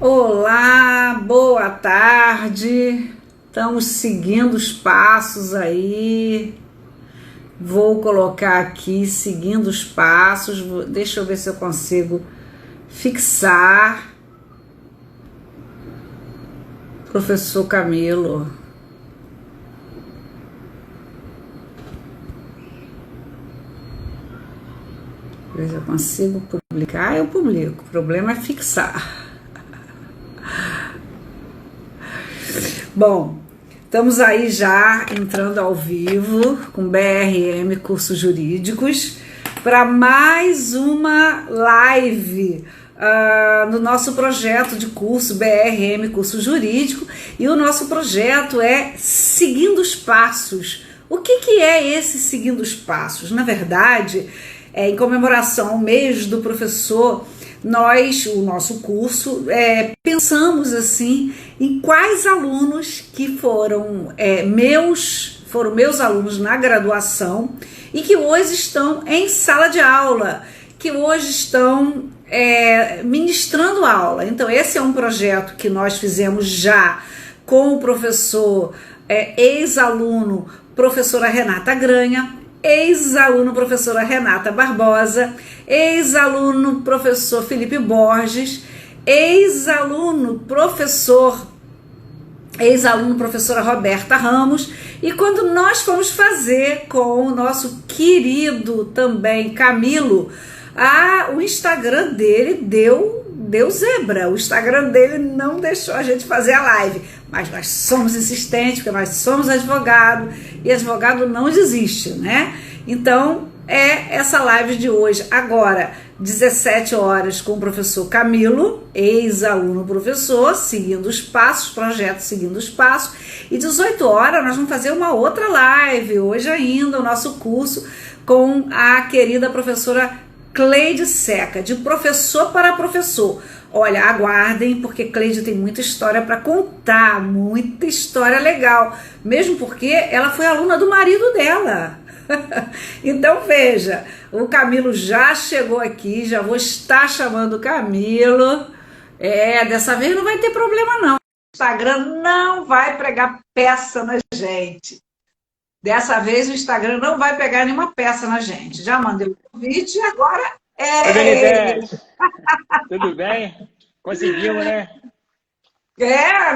Olá, boa tarde. Estamos seguindo os passos aí. Vou colocar aqui seguindo os passos. Deixa eu ver se eu consigo fixar. Professor Camilo. Ver se eu consigo publicar. Eu publico. O problema é fixar. Bom, estamos aí já entrando ao vivo com BRM Cursos Jurídicos para mais uma live no nosso projeto de curso BRM Curso Jurídico, e o nosso projeto é Seguindo os Passos. O que é esse Seguindo os Passos? Na verdade, em comemoração ao mês do professor, o nosso curso, pensamos assim em quais alunos que foram meus alunos na graduação e que hoje estão em sala de aula, que hoje estão ministrando aula. Então esse é um projeto que nós fizemos já com o professor ex-aluno professora Renata Granha, ex-aluno professora Renata Barbosa, ex-aluno professor Felipe Borges, ex-aluno professora Roberta Ramos. E quando nós fomos fazer com o nosso querido também Camilo, o Instagram dele deu zebra. O Instagram dele não deixou a gente fazer a live, mas nós somos insistentes, porque nós somos advogado, e advogado não desiste, né? Então, essa live de hoje, agora, 17 horas, com o professor Camilo, ex-aluno professor, seguindo os passos, projeto Seguindo os Passos, e 18 horas nós vamos fazer uma outra live, hoje ainda, o nosso curso, com a querida professora Cleide Seca, de professor para professor. Olha, aguardem, porque Cleide tem muita história para contar, muita história legal, mesmo porque ela foi aluna do marido dela. Então veja, o Camilo já chegou aqui, já vou estar chamando o Camilo. Dessa vez não vai ter problema não. O Instagram não vai pregar peça na gente. Dessa vez o Instagram não vai pegar nenhuma peça na gente. Já mandei o convite e agora Oi, Benitez. Tudo bem? Conseguimos, né?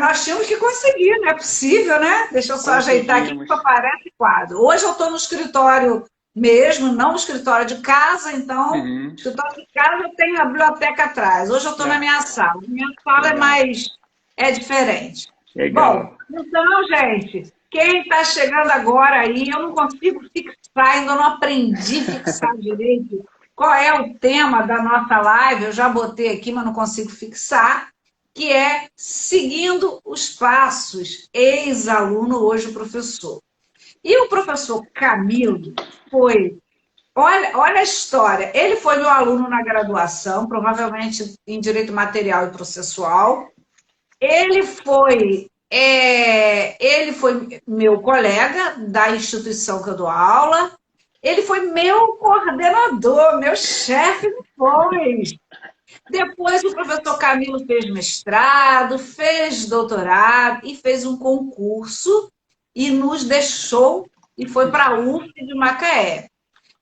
Nós tínhamos que conseguir, não é possível, né? Deixa eu só ajeitar aqui que aparece quadro. Hoje eu estou no escritório mesmo, não no escritório de casa, então, no escritório de casa eu tenho a biblioteca atrás. Hoje eu estou na minha sala. Minha sala é diferente. Legal. Bom, então, gente, quem está chegando agora aí, eu não consigo fixar, ainda não aprendi a fixar direito qual é o tema da nossa live. Eu já botei aqui, mas não consigo fixar, que é Seguindo os Passos, ex-aluno, hoje professor. E o professor Camilo foi, olha a história, ele foi meu aluno na graduação, provavelmente em Direito Material e Processual. Ele foi meu colega da instituição que eu dou aula, ele foi meu coordenador, meu chefe depois. Depois o professor Camilo fez mestrado, fez doutorado e fez um concurso e nos deixou e foi para a UF de Macaé.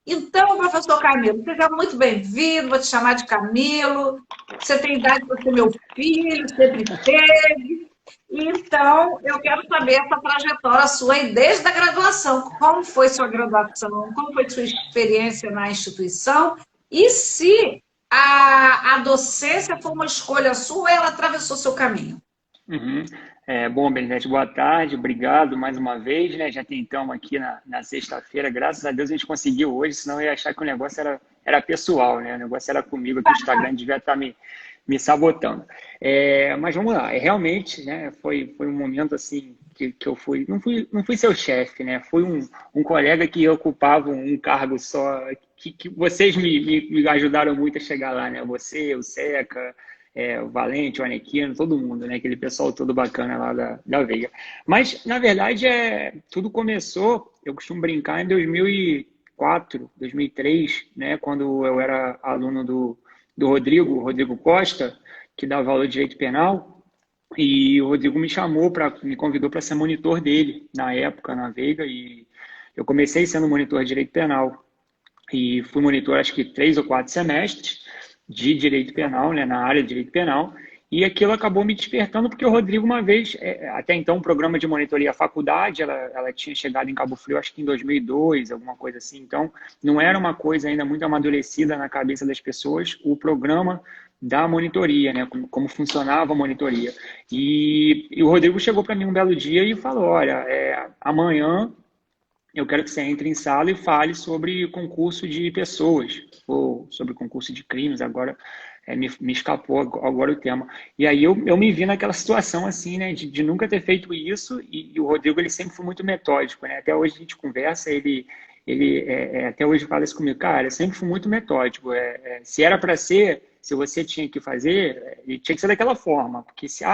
Então, professor Camilo, seja muito bem-vindo, vou te chamar de Camilo, você tem idade para ser meu filho, sempre teve. Então, eu quero saber essa trajetória sua aí desde a graduação. Como foi sua graduação? Como foi sua experiência na instituição? E se a docência foi uma escolha sua ou ela atravessou seu caminho? Bom, Benedete, boa tarde, obrigado mais uma vez, né? Já tentamos aqui na sexta-feira, graças a Deus a gente conseguiu hoje, senão eu ia achar que o negócio era pessoal, né? O negócio era comigo, que o Instagram devia estar me sabotando. Mas vamos lá, realmente, né, foi um momento assim que eu não fui seu chefe, né? Fui um colega que ocupava um cargo só, que vocês me ajudaram muito a chegar lá, né? Você, o Seca, o Valente, o Anequino, todo mundo, né? Aquele pessoal todo bacana lá da Veiga. Mas, na verdade, tudo começou, eu costumo brincar, em 2004, 2003, né? Quando eu era aluno do Rodrigo Costa, que dava aula de direito penal, e o Rodrigo me convidou para ser monitor dele, na época, na Veiga, e eu comecei sendo monitor de direito penal, e fui monitor acho que 3 ou 4 semestres de direito penal, né, na área de direito penal, e aquilo acabou me despertando porque o Rodrigo uma vez, até então o programa de monitoria à faculdade, ela tinha chegado em Cabo Frio acho que em 2002, alguma coisa assim, então não era uma coisa ainda muito amadurecida na cabeça das pessoas, o programa da monitoria, né, como funcionava a monitoria. E o Rodrigo chegou para mim um belo dia e falou, olha, amanhã eu quero que você entre em sala e fale sobre concurso de pessoas, ou sobre concurso de crimes, agora me escapou agora o tema. E aí eu me vi naquela situação assim, né, de nunca ter feito isso, e o Rodrigo ele sempre foi muito metódico, né? Até hoje a gente conversa, ele até hoje fala isso comigo, cara, eu sempre fui muito metódico, se era para ser, se você tinha que fazer, tinha que ser daquela forma, porque se,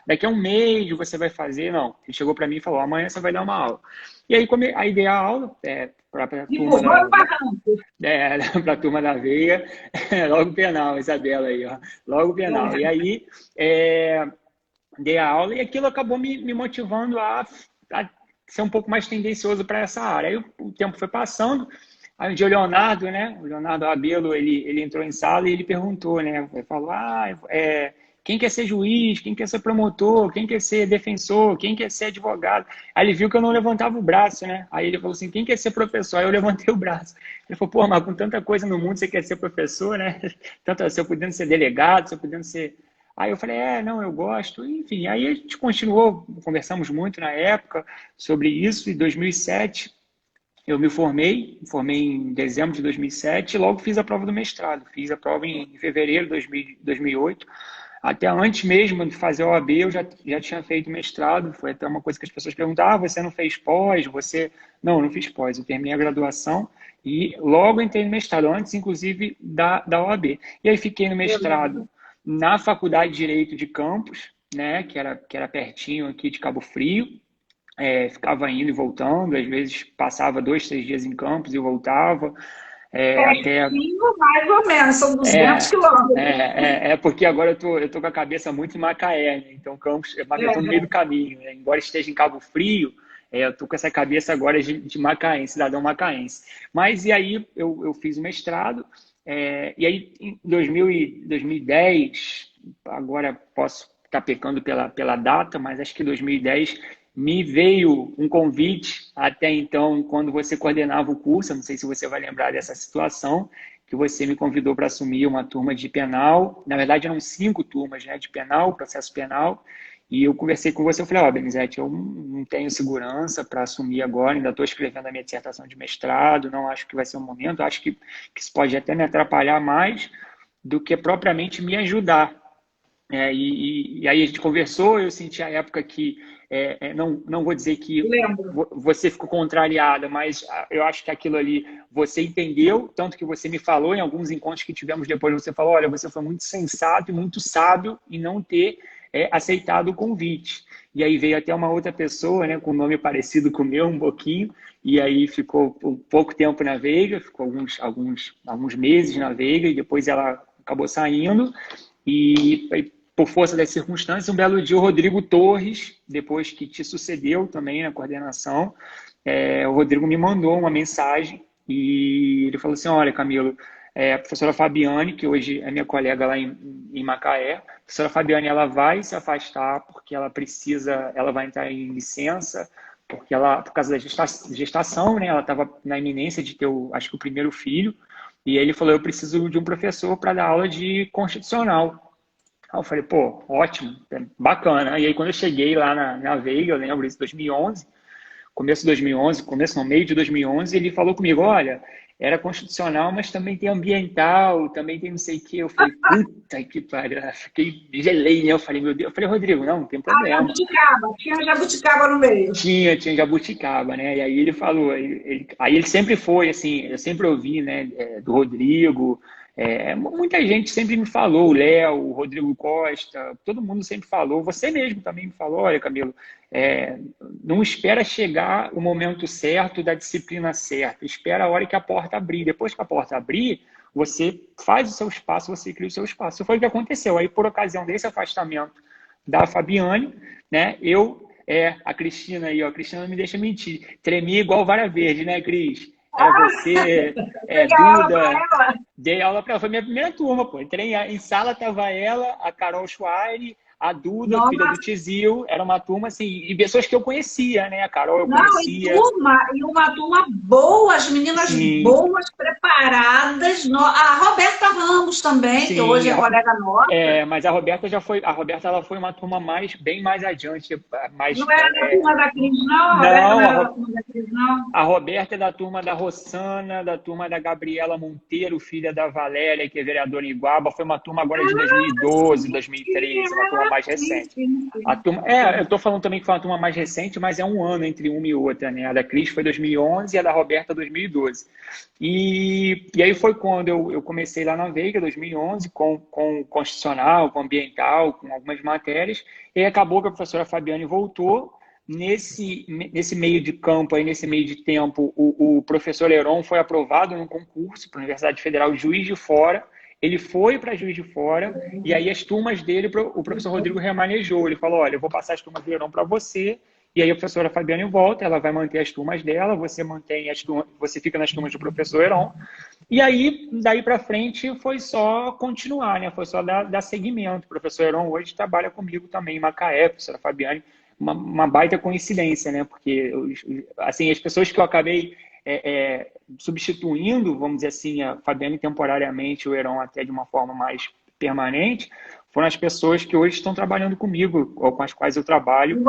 daqui a um mês você vai fazer, não. Ele chegou para mim e falou, amanhã você vai dar uma aula. E aí, aí dei a aula para a turma pra turma da Veia, logo penal, Isabela aí, ó, logo penal. E aí, dei a aula e aquilo acabou me motivando a ser um pouco mais tendencioso para essa área. Aí o tempo foi passando, aí um dia o Leonardo, né, o Leonardo Abelo, ele entrou em sala e ele perguntou, né, ele falou, quem quer ser juiz, quem quer ser promotor, quem quer ser defensor, quem quer ser advogado. Aí ele viu que eu não levantava o braço, né? Aí ele falou assim, quem quer ser professor? Aí eu levantei o braço. Ele falou, pô, mas com tanta coisa no mundo você quer ser professor, né? Tanto se eu podendo ser delegado, se eu podendo ser... Aí eu falei, não, eu gosto. Enfim, aí a gente continuou, conversamos muito na época sobre isso. Em 2007, eu me formei em dezembro de 2007 e logo fiz a prova do mestrado. Fiz a prova em fevereiro de 2008. Até antes mesmo de fazer a OAB, eu já tinha feito mestrado. Foi até uma coisa que as pessoas perguntavam, você não fez pós? Não, não fiz pós. Eu terminei a graduação e logo entrei no mestrado, antes, inclusive, da OAB. E aí fiquei no mestrado na Faculdade de Direito de Campos, né, que era pertinho aqui de Cabo Frio. Ficava indo e voltando, às vezes passava 2, 3 dias em Campos e voltava. Mais ou menos, são 200 quilômetros. Porque agora eu tô com a cabeça muito em Macaé, né? Então Campos, eu tô no meio do caminho, né? Embora esteja em Cabo Frio, eu tô com essa cabeça agora de macaense, cidadão macaense. Mas e aí eu fiz o mestrado, e aí em 2010, agora posso estar pecando pela data, mas acho que 2010 me veio um convite, até então, quando você coordenava o curso, eu não sei se você vai lembrar dessa situação, que você me convidou para assumir uma turma de penal. Na verdade, eram 5 turmas, né, de penal, processo penal, e eu conversei com você, eu falei, Benizete, eu não tenho segurança para assumir agora, ainda estou escrevendo a minha dissertação de mestrado, não acho que vai ser o momento, acho que isso pode até me atrapalhar mais do que propriamente me ajudar. E aí a gente conversou, eu senti a época que, não vou dizer que você ficou contrariada, mas eu acho que aquilo ali você entendeu, tanto que você me falou em alguns encontros que tivemos depois, você falou, olha, você foi muito sensato e muito sábio em não ter aceitado o convite. E aí veio até uma outra pessoa, né, com um nome parecido com o meu, um pouquinho, e aí ficou um pouco tempo na Veiga, ficou alguns meses na Veiga, e depois ela acabou saindo, e por força das circunstâncias, um belo dia o Rodrigo Torres, depois que te sucedeu também na coordenação, o Rodrigo me mandou uma mensagem e ele falou assim, olha, Camilo, a professora Fabiane, que hoje é minha colega lá em Macaé, a professora Fabiane ela vai se afastar porque ela vai entrar em licença, porque por causa da gestação, né, ela estava na iminência de ter, acho que o primeiro filho, e aí ele falou, eu preciso de um professor para dar aula de constitucional. Aí eu falei, pô, ótimo, bacana. E aí quando eu cheguei lá na Veiga, eu lembro isso, 2011, meio de 2011, ele falou comigo, olha, era constitucional, mas também tem ambiental, também tem não sei o quê. Eu falei, puta que pariu, fiquei, gelei, né? Eu falei, meu Deus, eu falei, Rodrigo, não tem problema. Tinha jabuticaba no meio. Tinha jabuticaba, né? E aí ele falou, aí ele sempre foi, assim, eu sempre ouvi, né, do Rodrigo, muita gente sempre me falou, o Léo, o Rodrigo Costa, todo mundo sempre falou, você mesmo também me falou, olha, Camilo, não espera chegar o momento certo da disciplina certa, espera a hora que a porta abrir. Depois que a porta abrir, você faz o seu espaço, você cria o seu espaço. Isso foi o que aconteceu. Aí, por ocasião desse afastamento da Fabiane, né, a Cristina aí, ó, a Cristina não me deixa mentir, tremia igual vara verde, né, Cris? Era você, Duda, dei aula para ela, foi minha primeira turma, pô. Entrei em sala, tava ela, a Carol Schweire, a Duda, filha do Tizil, era uma turma assim, e pessoas que eu conhecia, né? A Carol eu conhecia. E uma turma boa, as meninas boas, preparadas. A Roberta Ramos também, que hoje é colega nossa. Mas a Roberta ela foi uma turma bem mais adiante. Não era da turma da Cris, não? A Roberta é da turma da Rossana, da turma da Gabriela Monteiro, filha da Valéria, que é vereadora em Iguaba. Foi uma turma agora de 2012, 2013, uma turma mais recente. A turma, eu estou falando também que foi uma turma mais recente, mas é um ano entre uma e outra, né? A da Cris foi 2011 e a da Roberta 2012. E aí foi quando eu comecei lá na Veiga, 2011, com constitucional, com ambiental, com algumas matérias, e acabou que a professora Fabiane voltou. Nesse meio de campo, aí, nesse meio de tempo, o professor Heron foi aprovado num concurso para a Universidade Federal de Juiz de Fora. Ele foi para Juiz de Fora e aí as turmas dele, o professor Rodrigo remanejou. Ele falou, olha, eu vou passar as turmas do Heron para você, e aí a professora Fabiane volta, ela vai manter as turmas dela, você fica nas turmas do professor Heron. E aí, daí para frente, foi só continuar, né? Foi só dar seguimento. O professor Heron hoje trabalha comigo também em Macaé, a professora Fabiane. Uma baita coincidência, né? Porque assim, as pessoas que eu acabei substituindo, vamos dizer assim, a Fabiane temporariamente, o Heron até de uma forma mais permanente, foram as pessoas que hoje estão trabalhando comigo, ou com as quais eu trabalho. E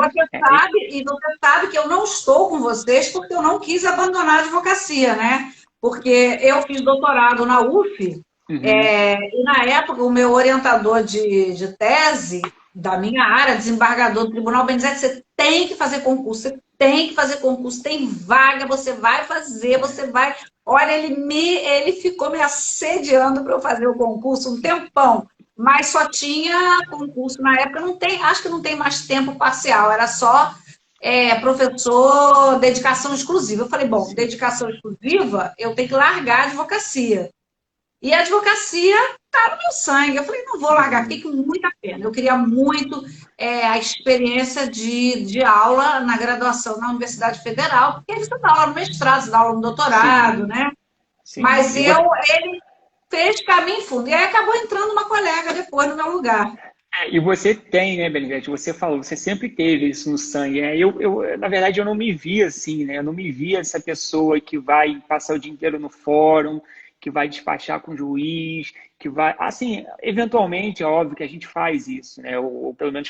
você sabe que eu não estou com vocês porque eu não quis abandonar a advocacia, né? Porque eu fiz doutorado na UF, e na época o meu orientador de tese da minha área, desembargador do Tribunal Benizete, você tem que fazer concurso, tem vaga, você vai fazer, você vai... Olha, ele ficou me assediando para eu fazer o concurso um tempão, mas só tinha concurso na época, acho que não tem mais tempo parcial, era só professor, dedicação exclusiva. Eu falei, bom, dedicação exclusiva, eu tenho que largar a advocacia. E a advocacia está no meu sangue. Eu falei, não vou largar, fiquei com muita pena. Eu queria muito a experiência de aula na graduação na Universidade Federal, porque você dá aula no mestrado, você dá aula no doutorado, né? Sim. Mas ele fez caminho fundo. E aí acabou entrando uma colega depois no meu lugar. E você tem, né, Benizete? Você falou, você sempre teve isso no sangue. Né? Na verdade, eu não me via assim, né? Eu não me via essa pessoa que vai passar o dia inteiro no fórum, que vai despachar com o juiz, que vai... Assim, eventualmente, é óbvio que a gente faz isso, né? Ou pelo menos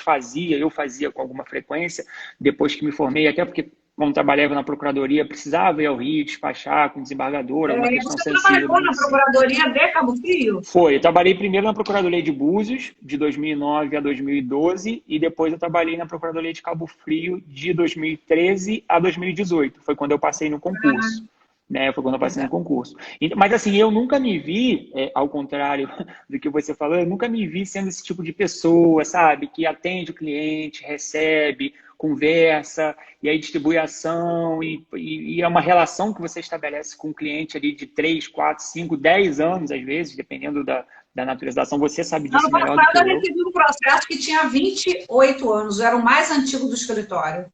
eu fazia com alguma frequência, depois que me formei, até porque, quando trabalhava na procuradoria, precisava ir ao Rio, despachar com o desembargador, alguma questão sensível. Você trabalhou na procuradoria de Cabo Frio? Foi, eu trabalhei primeiro na procuradoria de Búzios, de 2009 a 2012, e depois eu trabalhei na procuradoria de Cabo Frio, de 2013 a 2018. Foi quando eu passei no concurso. Né, foi quando eu passei no concurso. Mas assim, eu nunca me vi, ao contrário do que você falou, eu nunca me vi sendo esse tipo de pessoa, sabe? Que atende o cliente, recebe, conversa, e aí distribui ação, e é uma relação que você estabelece com o cliente ali de 3, 4, 5, 10 anos, às vezes, dependendo da natureza da ação. Você sabe disso melhor do que eu. Eu recebi um processo que tinha 28 anos, era o mais antigo do escritório.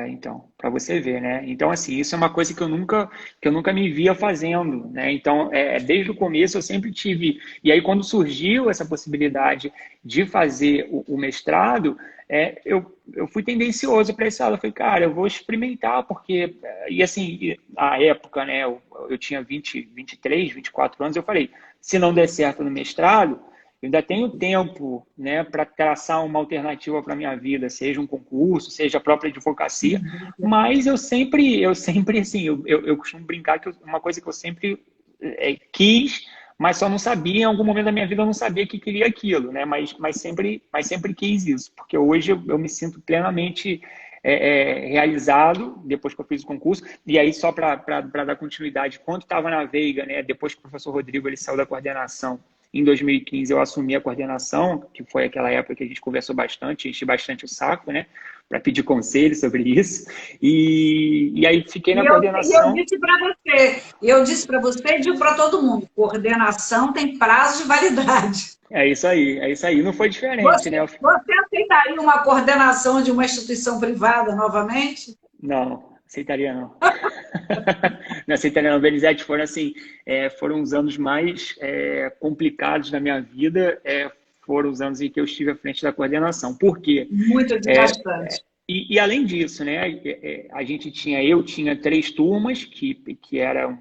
Então, para você ver, né? Então, assim, isso é uma coisa que eu nunca me via fazendo, né? Então, desde o começo eu sempre tive... E aí, quando surgiu essa possibilidade de fazer o mestrado, eu fui tendencioso para essa aula. Eu falei, cara, eu vou experimentar, porque... E assim, à época, né? Eu tinha 23, 24 anos, eu falei, se não der certo no mestrado... Eu ainda tenho tempo, né, para traçar uma alternativa para a minha vida, seja um concurso, seja a própria advocacia, mas eu sempre assim, eu costumo brincar que uma coisa que eu sempre quis, mas só não sabia, em algum momento da minha vida eu não sabia que queria aquilo, né, mas sempre quis isso, porque hoje eu me sinto plenamente realizado, depois que eu fiz o concurso, e aí só para dar continuidade, quando estava na Veiga, né, depois que o professor Rodrigo ele saiu da coordenação, em 2015 eu assumi a coordenação, que foi aquela época que a gente conversou bastante, enchi bastante o saco, né, para pedir conselho sobre isso. E aí fiquei na coordenação. Eu disse para você e digo para todo mundo, coordenação tem prazo de validade. É isso aí, é isso aí. Não foi diferente, né? Você aceitaria uma coordenação de uma instituição privada novamente? Não, aceitaria não. Não aceitaria não, Benizete. Foram assim, foram os anos mais complicados da minha vida, foram os anos em que eu estive à frente da coordenação. Por quê? Muito desgastante. E além disso, né, eu tinha 3 turmas, que eram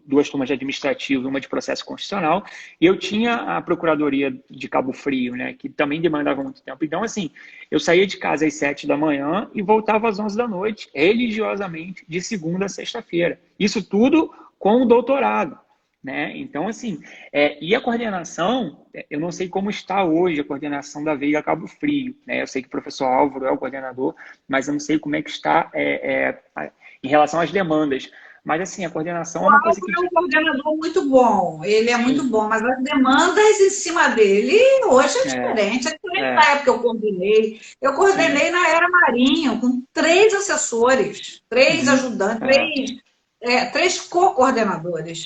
2 turmas de administrativo e uma de processo constitucional, e eu tinha a Procuradoria de Cabo Frio, né, que também demandava muito tempo. Então, assim, eu saía de casa às 7 da manhã e voltava às 11 da noite, religiosamente, de segunda a sexta-feira. Isso tudo com o doutorado. Né? Então, assim, e a coordenação, eu não sei como está hoje a coordenação da Veiga Cabo Frio, né? Eu sei que o professor Álvaro é o coordenador, mas eu não sei como é que está em relação às demandas. Mas, assim, a coordenação é uma coisa que... O Álvaro é um coordenador muito bom, ele é muito bom, mas as demandas em cima dele hoje é diferente. É diferente da época que eu coordenei. Eu coordenei na Era Marinho, com 3 assessores, 3 ajudantes, 3 co-coordenadores.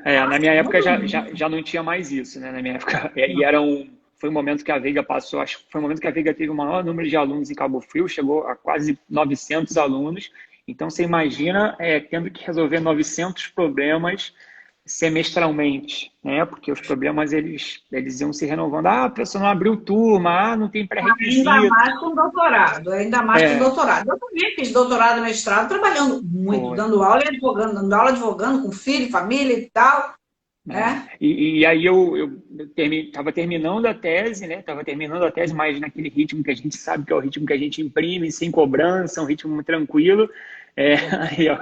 Na minha época já não tinha mais isso, né? Na minha época. Foi um momento que a Veiga passou, acho que foi um momento que a Veiga teve o maior número de alunos em Cabo Frio, chegou a quase 900 alunos. Então, você imagina tendo que resolver 900 problemas semestralmente, né? Porque os problemas, eles iam se renovando. Ah, a pessoa não abriu turma, não tem pré-requisito. Ainda mais com doutorado, Eu também fiz doutorado e mestrado, trabalhando muito, dando aula e advogando, com filho, família e tal. Né? E aí eu estava terminando a tese, né? Estava terminando a tese, mas naquele ritmo que a gente sabe que é o ritmo que a gente imprime, sem cobrança, um ritmo tranquilo. Aí eu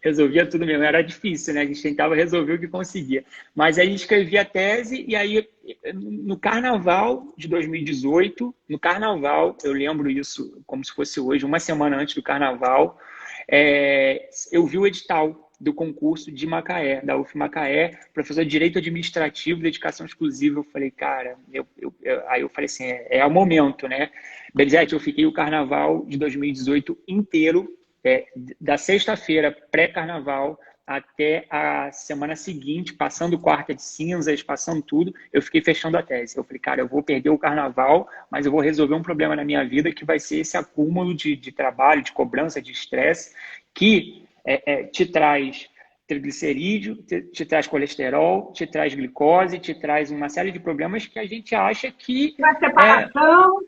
resolvia tudo mesmo. Era difícil, né? A gente tentava resolver o que conseguia. Mas aí escrevi a tese e aí no carnaval de 2018, no carnaval, eu lembro isso como se fosse hoje, uma semana antes do carnaval, eu vi o edital do concurso de Macaé, da UF Macaé, professor de Direito Administrativo, dedicação exclusiva. Eu falei, cara, aí eu falei assim, é o momento, né? Benizete, eu fiquei o carnaval de 2018 inteiro, da sexta-feira pré-carnaval até a semana seguinte, passando quarta de cinzas, passando tudo, eu fiquei fechando a tese. Eu falei, cara, eu vou perder o carnaval, mas eu vou resolver um problema na minha vida que vai ser esse acúmulo de trabalho, de cobrança, de estresse, que te traz triglicerídeo, te traz colesterol, te traz glicose, te traz uma série de problemas que a gente acha que... Uma separação...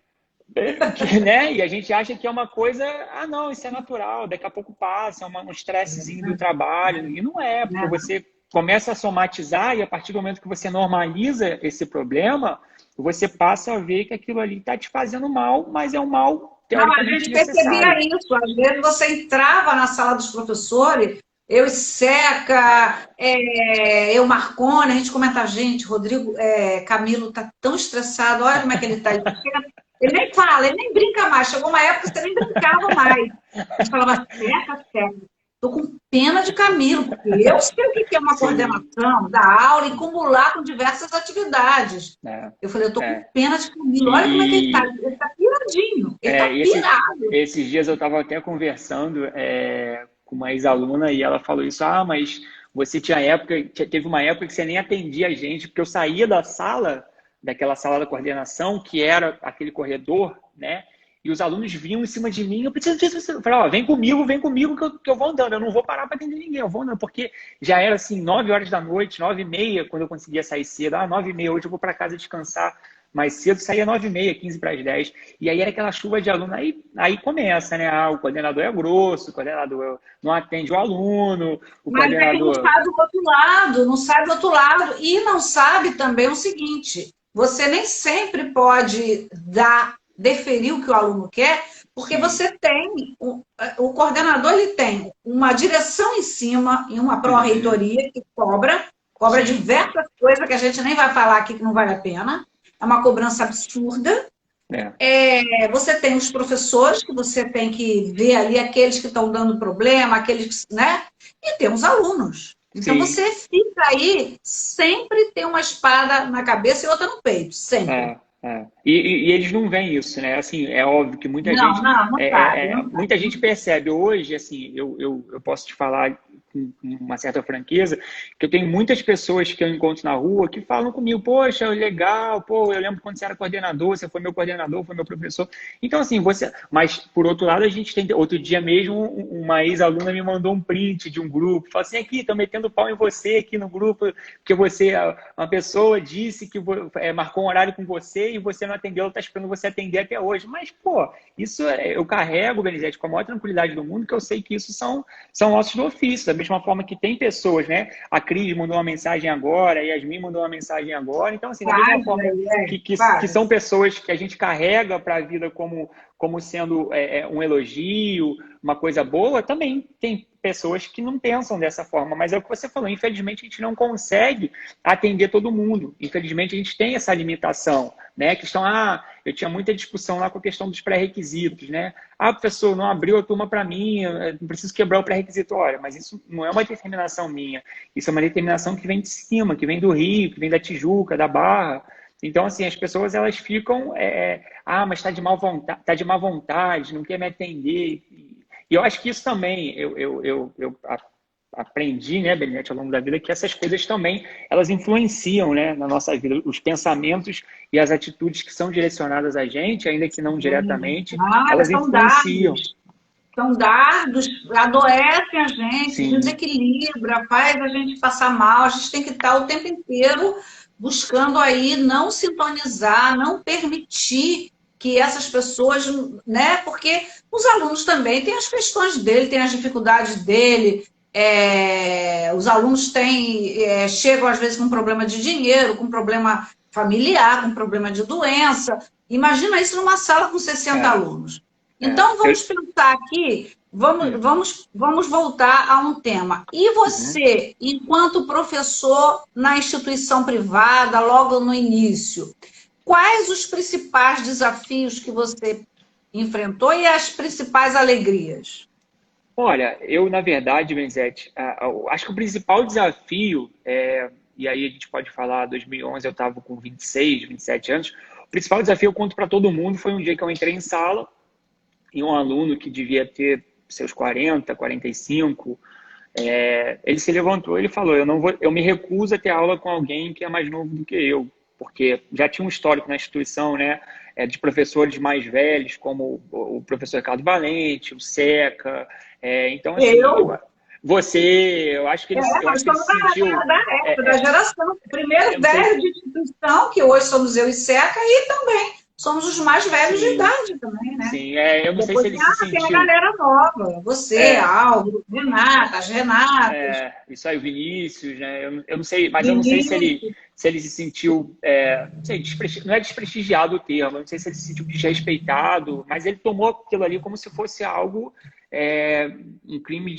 né? E a gente acha que é uma coisa, não, isso é natural, daqui a pouco passa, um estressezinho do trabalho, e não é, porque você começa a somatizar e a partir do momento que você normaliza esse problema, você passa a ver que aquilo ali está te fazendo mal, mas é um mal teoricamente a gente percebia isso, às vezes você entrava na sala dos professores, eu e Seca, eu Marcone, a gente comentava, gente, Rodrigo, Camilo tá tão estressado, olha como é que ele tá. Ele nem fala, ele nem brinca mais. Chegou uma época que você nem brincava mais. A gente falava, Seca, tô com pena de Camilo, porque eu sei o que é uma coordenação da aula e acumular com diversas atividades. Eu falei, eu tô com pena de Camilo, olha como é que ele tá piradinho, ele tá pirado. Esses dias eu estava até conversando com uma ex-aluna e ela falou isso, mas você teve uma época que você nem atendia a gente, porque eu saía da sala, daquela sala da coordenação, que era aquele corredor, né? E os alunos vinham em cima de mim, eu preciso disso. Eu falei, vem comigo que eu vou andando, eu não vou parar para atender ninguém, eu vou andando, porque já era assim, 9 horas da noite, 9h30, quando eu conseguia sair cedo, 9h30, hoje eu vou para casa descansar mais cedo, saía 9h30, 15 para as 10. E aí era aquela chuva de aluno, aí começa, né? O coordenador é grosso, o coordenador não atende o aluno, Mas coordenador... não sai do outro lado, não sai do outro lado. E não sabe também o seguinte, você nem sempre pode deferir o que o aluno quer, porque você tem, o coordenador ele tem uma direção em cima, e uma pró-reitoria que cobra diversas coisas que a gente nem vai falar aqui que não vale a pena, é uma cobrança absurda. Você tem os professores, que você tem que ver ali aqueles que estão dando problema, aqueles, né? E tem os alunos. Então sim. você fica aí, sempre tem uma espada na cabeça e outra no peito, sempre. E eles não veem isso, né? Assim, é óbvio que muita Não, gente, não, não sabe, não muita sabe. gente percebe hoje, assim, eu posso te falar com uma certa franqueza, que eu tenho muitas pessoas que eu encontro na rua que falam comigo, poxa, legal, pô, eu lembro quando você era coordenador, você foi meu coordenador, foi meu professor. Então, assim, mas por outro lado, a gente tem, outro dia mesmo, uma ex-aluna me mandou um print de um grupo, falou assim, aqui, tô metendo pau em você aqui no grupo, porque você, uma pessoa disse que marcou um horário com você e você não atendeu, ela está esperando você atender até hoje. Mas, pô, isso eu carrego, Benizete, com a maior tranquilidade do mundo, que eu sei que isso são ossos do ofício. Da mesma forma que tem pessoas, né? A Cris mandou uma mensagem agora, a Yasmin mandou uma mensagem agora. Então, assim, da mesma Faz, forma que faz. são pessoas que a gente carrega para a vida como sendo um elogio, uma coisa boa, também tem pessoas que não pensam dessa forma. Mas é o que você falou, infelizmente a gente não consegue atender todo mundo. Infelizmente a gente tem essa limitação, né? Que estão, eu tinha muita discussão lá com a questão dos pré-requisitos, né? Professor, não abriu a turma para mim, eu não preciso quebrar o pré-requisito. Olha, mas isso não é uma determinação minha, isso é uma determinação que vem de cima, que vem do Rio, que vem da Tijuca, da Barra. Então, assim, as pessoas elas ficam, mas está de má vontade, não quer me atender. E eu acho que isso também, eu aprendi, né, Belinete, ao longo da vida, que essas coisas também, elas influenciam, né, na nossa vida. Os pensamentos e as atitudes que são direcionadas a gente, ainda que não diretamente, Nada, elas influenciam. são dardos, adoecem a gente, Sim, desequilibra, faz a gente passar mal, a gente tem que estar o tempo inteiro buscando aí não sintonizar, não permitir que essas pessoas, né? Porque os alunos também têm as questões dele, têm as dificuldades dele. Os alunos chegam às vezes com problema de dinheiro, com problema familiar, com problema de doença. Imagina isso numa sala com 60 é, alunos. Então, eu, vamos pensar aqui, hum, vamos voltar a um tema. E uhum. você, enquanto professor na instituição privada, logo no início, quais os principais desafios que você enfrentou e as principais alegrias? Olha, eu, na verdade, Benzete, acho que o principal desafio, e aí a gente pode falar, 2011 eu estava com 26, 27 anos, o principal desafio, eu conto para todo mundo, foi um dia que eu entrei em sala e um aluno que devia ter seus 40, 45, ele se levantou, ele falou, eu me recuso a ter aula com alguém que é mais novo do que eu, porque já tinha um histórico na instituição, né, de professores mais velhos, como o professor Ricardo Valente, o Seca, então assim, Eu? eu acho que eu Nós acho que ele somos se sentiu, da época, da geração. Primeiro eu não sei velho se, de instituição, que hoje somos eu e Seca, e também somos os mais velhos de sim, idade também, né? sim, eu não sei se Depois ele se tem a sentiu, galera nova. Você, é, Álvaro, Renata, as Renatas, isso aí, o Vinícius, né? Eu não sei, mas eu não sei Vinícius. se ele se sentiu, não sei, não é desprestigiado o termo, eu não sei se ele se sentiu desrespeitado, mas ele tomou aquilo ali como se fosse algo, um crime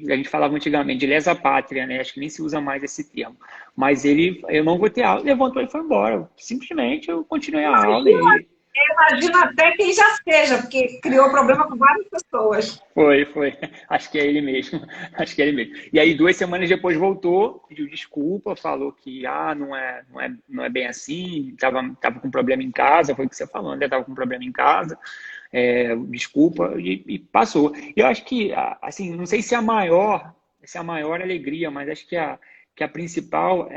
a gente falava antigamente, de lesa pátria, né? Acho que nem se usa mais esse termo. Mas eu não vou ter aula, levantou e foi embora. Simplesmente eu continuei a aula e Imagino até quem já seja, porque criou problema com várias pessoas. foi. Acho que é ele mesmo. Acho que é ele mesmo. E aí, 2 semanas depois voltou, pediu desculpa, falou que não é bem assim, tava com problema em casa, foi o que você falou, né? Tava com problema em casa, desculpa, e passou. E eu acho que, assim, não sei se é a maior alegria, mas acho que a principal,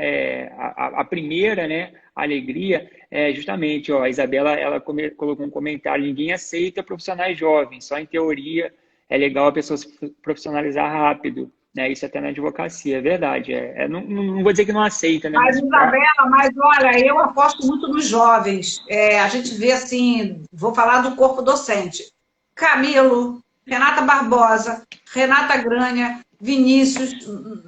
a primeira, né, alegria é justamente, ó, a Isabela, ela colocou um comentário, ninguém aceita profissionais jovens, só em teoria é legal a pessoa se profissionalizar rápido, né? Isso até na advocacia, é verdade. Não vou dizer que não aceita, né? Mas, Mas Isabela, olha, eu aposto muito nos jovens. A gente vê assim, vou falar do corpo docente. Camilo, Renata Barbosa, Renata Granha, Vinícius,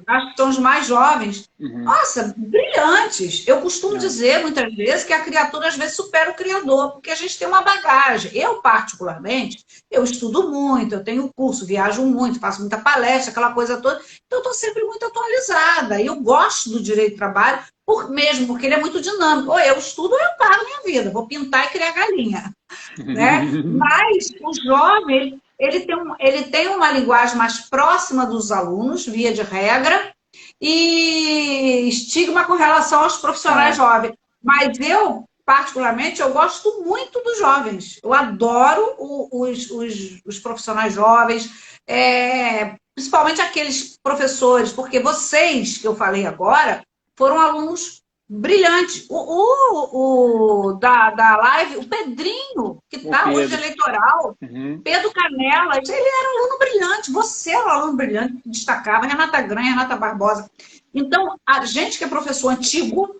acho que são os mais jovens. uhum, Nossa, brilhantes. Eu costumo não, dizer, muitas vezes, que a criatura às vezes supera o criador, porque a gente tem uma bagagem. Eu, particularmente, eu estudo muito, eu tenho curso, viajo muito, faço muita palestra, aquela coisa toda. Então, eu estou sempre muito atualizada. Eu gosto do direito do trabalho, mesmo porque ele é muito dinâmico. Ou eu estudo ou eu paro minha vida, vou pintar e criar galinha, né? Mas o jovem, ele tem uma linguagem mais próxima dos alunos, via de regra, e estigma com relação aos profissionais É, jovens. Mas eu, particularmente, eu gosto muito dos jovens. Eu adoro os profissionais jovens, principalmente aqueles professores, porque vocês, que eu falei agora, foram alunos brilhantes. Da live, o Pedrinho, que o está hoje Pedro. eleitoral, Uhum, Pedro Canelas, ele era um aluno brilhante, você era um aluno brilhante, que destacava, Renata Granha, Renata Barbosa. Então, a gente que é professor antigo,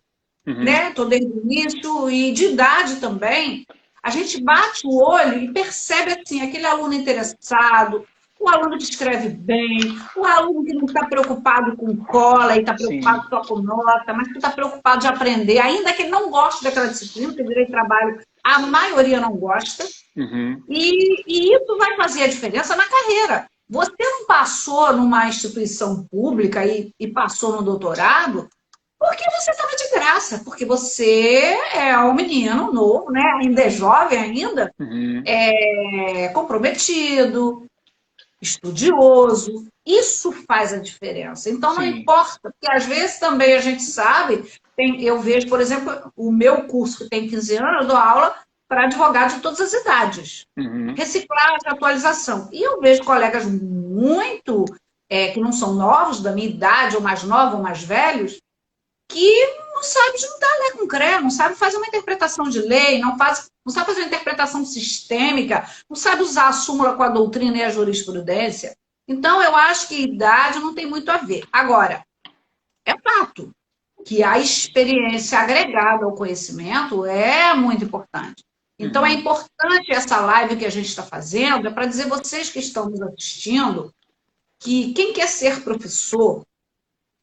uhum, né, estou desde o início, e de idade também, a gente bate o olho e percebe assim, aquele aluno interessado, o aluno que escreve bem, o aluno que não está preocupado com cola e está preocupado sim. só com nota, mas que está preocupado de aprender, ainda que ele não goste daquela disciplina, porque direito de trabalho a maioria não gosta, Uhum, e isso vai fazer a diferença na carreira. Você não passou numa instituição pública e passou no doutorado porque você estava de graça, porque você é um menino novo, né? Ainda é jovem ainda, uhum, comprometido, estudioso. Isso faz a diferença. Então não sim. importa, porque às vezes também a gente sabe, eu vejo, por exemplo, o meu curso que tem 15 anos, eu dou aula para advogados de todas as idades. Uhum, Reciclagem, atualização. E eu vejo colegas muito que não são novos, da minha idade, ou mais novos, ou mais velhos, que não sabe juntar lé com cré, não sabe fazer uma interpretação de lei, não sabe fazer uma interpretação sistêmica, não sabe usar a súmula com a doutrina e a jurisprudência. Então, eu acho que idade não tem muito a ver. Agora, é fato que a experiência agregada ao conhecimento é muito importante. Então, é uhum, importante essa live que a gente está fazendo, é para dizer vocês que estão nos assistindo que quem quer ser professor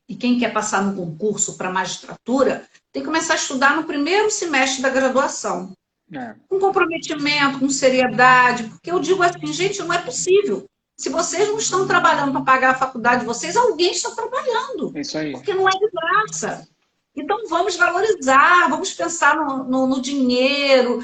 e quem quer passar no concurso para magistratura tem que começar a estudar no primeiro semestre da graduação. é, Com comprometimento, com seriedade, porque eu digo assim, gente, não é possível. Se vocês não estão trabalhando para pagar a faculdade de vocês, alguém está trabalhando, é isso aí. porque não é de graça. Então vamos valorizar, vamos pensar no dinheiro,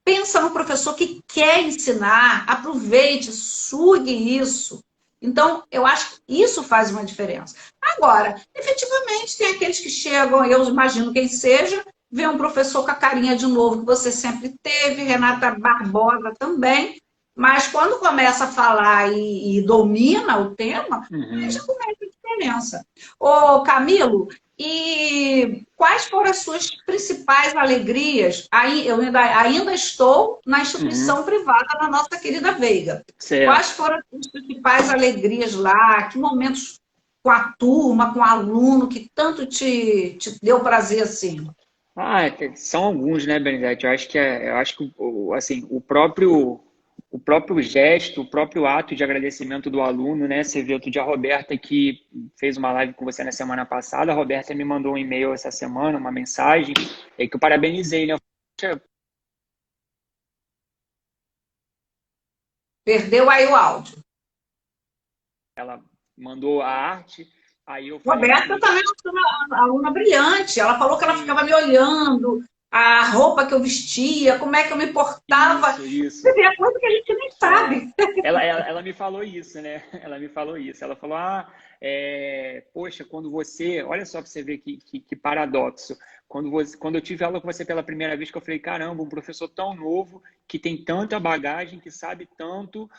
pensa no professor que quer ensinar, aproveite, sugue isso. Então, eu acho que isso faz uma diferença. Agora, efetivamente, tem aqueles que chegam, eu imagino quem seja, vê um professor com a carinha de novo que você sempre teve, Renata Barbosa também, mas quando começa a falar e domina o tema, aí já Uhum. começa a diferença. Ô, Camilo, e quais foram as suas principais alegrias? Eu ainda estou na Uhum, instituição privada da nossa querida Veiga. Quais certo. foram as suas principais alegrias lá? Que momentos com a turma, com o aluno, que tanto te deu prazer assim? Ah, são alguns, né, Benedete? Eu acho que assim, o próprio gesto, o próprio ato de agradecimento do aluno, né? Você viu outro dia a Roberta que fez uma live com você na semana passada. A Roberta me mandou um e-mail essa semana, uma mensagem, que eu parabenizei, né? Poxa, Perdeu aí o áudio. ela mandou a arte, aí eu falei Roberta que também é uma aluna brilhante. Ela falou que ela ficava sim, me olhando, a roupa que eu vestia, como é que eu me portava. isso. Você vê, a coisa que a gente nem É, sabe. ela me falou isso, né? Ela me falou isso. Ela falou: poxa, quando você. Olha só para você ver que paradoxo. Quando eu tive aula com você pela primeira vez, que eu falei: caramba, um professor tão novo, que tem tanta bagagem, que sabe tanto,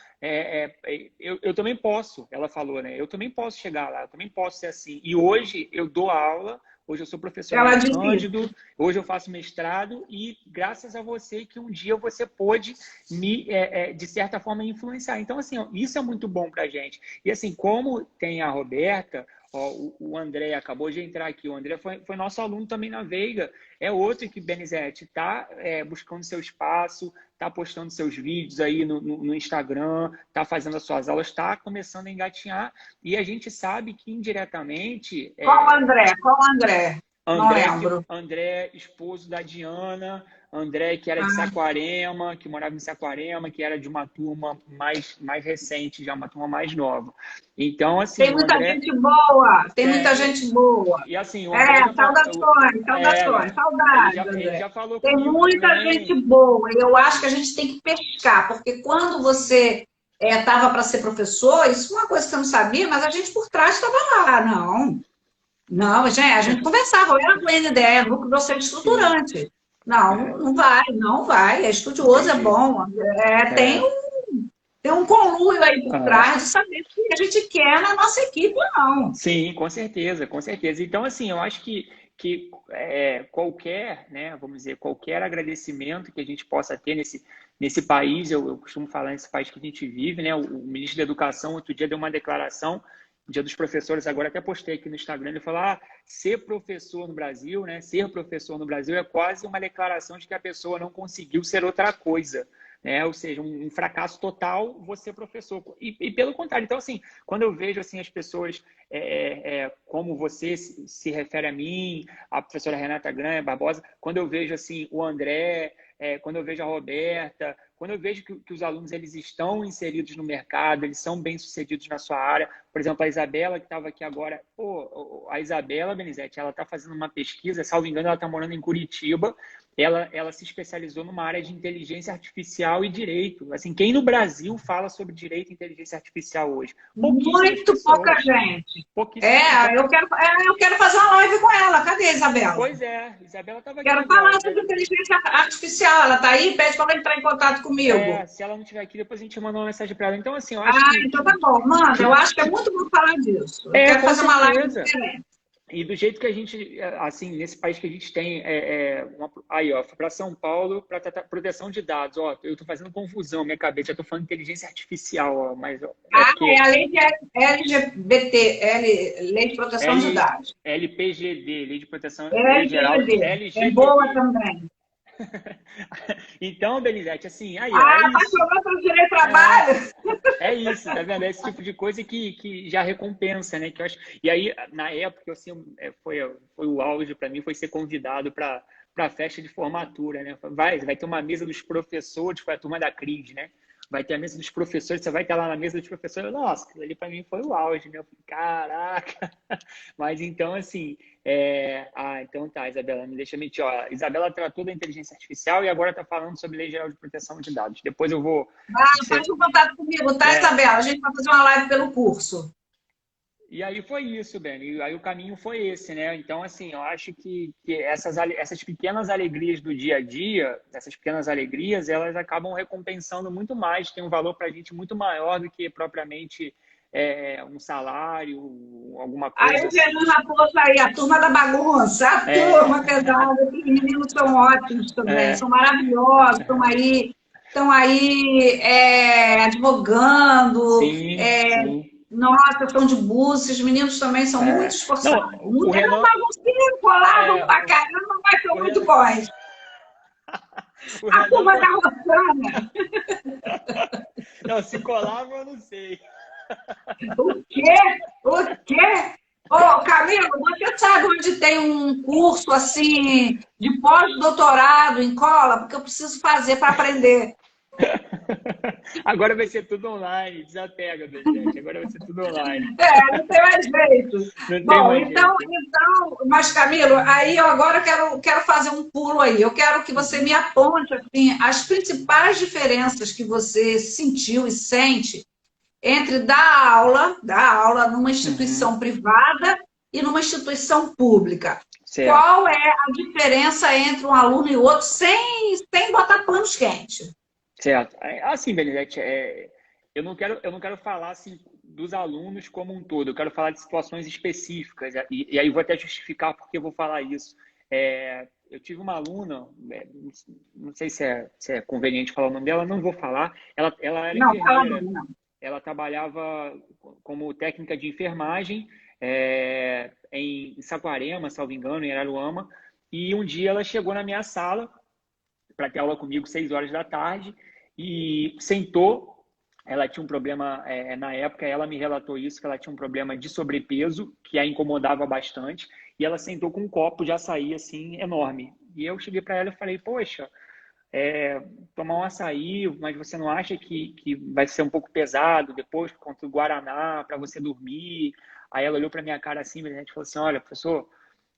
eu também posso. Ela falou, né? Eu também posso chegar lá, eu também posso ser assim. E hoje eu dou aula. Hoje eu sou professor Ela Emérito disse isso. Cândido, hoje eu faço mestrado e graças a você que um dia você pôde de certa forma, influenciar. Então, assim, ó, isso é muito bom para a gente. E, assim, como tem a Roberta, ó, o André acabou de entrar aqui, o André foi nosso aluno também na Veiga, é outro que, Benizete, está buscando seu espaço, está postando seus vídeos aí no Instagram, está fazendo as suas aulas, está começando a engatinhar, e a gente sabe que indiretamente Qual André? Qual André? Não lembro. André, esposo da Diana, André, que era de Saquarema, que morava em Saquarema, que era de uma turma mais recente, já uma turma mais nova. Então, Tem assim, o muita André gente boa, tem muita tem. gente boa. E assim, o André já falou. Saudações, saudações, saudades, Ele André. já falou Tem comigo muita gente também. boa. E eu acho que a gente tem que pescar, porque quando você estava para ser professor, isso é uma coisa que você não sabia, mas a gente por trás estava lá, não. Não, gente, a gente conversava, eu era do NDE, Núcleo Docente Sim, Estruturante. Não, é, não vai, não vai. É estudioso, é entendi. bom. Tem, É, tem um conluio aí por aham. trás de saber o que a gente quer na nossa equipe ou não. Sim, com certeza, com certeza. Então, assim, eu acho que qualquer, né, vamos dizer, qualquer agradecimento que a gente possa ter nesse país, eu costumo falar nesse país que a gente vive, né, o ministro da Educação outro dia deu uma declaração, Dia dos Professores, agora até postei aqui no Instagram, ele falou, ser professor no Brasil, né, ser professor no Brasil é quase uma declaração de que a pessoa não conseguiu ser outra coisa, né, ou seja, um fracasso total você professor. E pelo contrário, então, assim, quando eu vejo assim as pessoas como você se refere a mim, a professora Renata Granha Barbosa, quando eu vejo assim o André, quando eu vejo a Roberta, quando eu vejo que os alunos eles estão inseridos no mercado, eles são bem-sucedidos na sua área. Por exemplo, a Isabela, que estava aqui agora, pô, a Isabela Benizete, ela está fazendo uma pesquisa, salvo engano, ela está morando em Curitiba, ela se especializou numa área de inteligência artificial e direito. Assim, quem no Brasil fala sobre direito e inteligência artificial hoje? Pouquíssimas Muito pouca pessoas. gente. Pouquíssimas. Então, Eu quero fazer uma live com ela. Cadê a Isabela? pois é, Isabela estava aqui Quero agora. falar sobre inteligência artificial. Ela está aí? Pede para ela entrar em contato comigo. Se ela não estiver aqui, depois a gente manda uma mensagem para ela. Então, assim, eu acho Ah, então tá bom. Manda, eu acho que é muito bom falar disso. Eu quero com fazer uma live certeza. diferente. E do jeito que a gente, assim, nesse país que a gente tem, aí, ó, para São Paulo, para proteção de dados, ó, eu estou fazendo confusão na minha cabeça, já estou falando inteligência artificial, ó, mas ó, é Ah, é porque a lei de LGBT, Lei de Proteção de L, Dados. LPGD, Lei de Proteção, É Lei Geral, LGPD. É boa LGPD. também. Então, Benizete, assim, aí, ó, é Ah, isso. apaixonou pelo direito do É, trabalho? É isso, tá vendo? É esse tipo de coisa que já recompensa, né? Que eu acho... E aí, na época, assim, foi o auge para mim, foi ser convidado para a festa de formatura, né? Vai ter uma mesa dos professores, foi a turma da CRIS, né? Vai ter a mesa dos professores, você vai estar lá na mesa dos professores. Nossa, aquilo ali para mim foi o auge, né? Eu falei, caraca! Mas então, assim, então tá, Isabela, me deixa mentir. Ó, a Isabela tratou da inteligência artificial e agora está falando sobre Lei Geral de Proteção de Dados. Depois eu vou. Ah, Você, faz um contato comigo, tá, é, Isabela? A gente vai fazer uma live pelo curso. E aí foi isso, Ben. E aí o caminho foi esse, né? Então, assim, eu acho que essas pequenas alegrias do dia a dia, essas pequenas alegrias, elas acabam recompensando muito mais, tem um valor para a gente muito maior do que propriamente um salário, alguma Aí coisa o assim. Fernando Raposo aí, a turma da bagunça, a turma É, pesada, esses meninos são ótimos também, é, são maravilhosos, estão aí advogando, sim, sim. nossa, são de bus, esses meninos também são muito Não, esforçados. o Uns eram Renan, bagunceiros, colavam é, pra caramba, mas são o muito Renan, bons. o A Renan, turma da Rossana, não, se colava, eu não sei. o quê? O quê? Ô, Camilo, você sabe onde tem um curso assim de pós-doutorado em cola? Porque eu preciso fazer para aprender. Agora vai ser tudo online, desapega, Benete. Agora vai ser tudo online. Não tem mais jeito. Não tem Bom, mais jeito. mas Camilo, aí eu agora quero fazer um pulo aí. Eu quero que você me Uhum, aponte assim, as principais diferenças que você sentiu e sente entre dar aula numa instituição uhum, privada e numa instituição pública. certo, Qual é a diferença entre um aluno e outro, sem botar panos quentes? certo. Assim, Benedete, eu não quero falar assim dos alunos como um todo. Eu quero falar de situações específicas. E aí eu vou até justificar porque eu vou falar isso. Eu tive uma aluna, não sei se é conveniente falar o nome dela, não vou falar. Ela era Não, fala enfermeira. não, não. Ela trabalhava como técnica de enfermagem em Saquarema, salvo engano, em Araruama. E um dia ela chegou na minha sala para ter aula comigo 6 horas da tarde e sentou. Ela tinha um problema, na época, ela me relatou isso, que ela tinha um problema de sobrepeso, que a incomodava bastante, e ela sentou com um copo de açaí, assim, enorme. E eu cheguei para ela e falei, poxa, tomar um açaí, mas você não acha que vai ser um pouco pesado depois por conta do Guaraná, para você dormir? Aí ela olhou para minha cara assim, e a gente falou assim, olha, professor,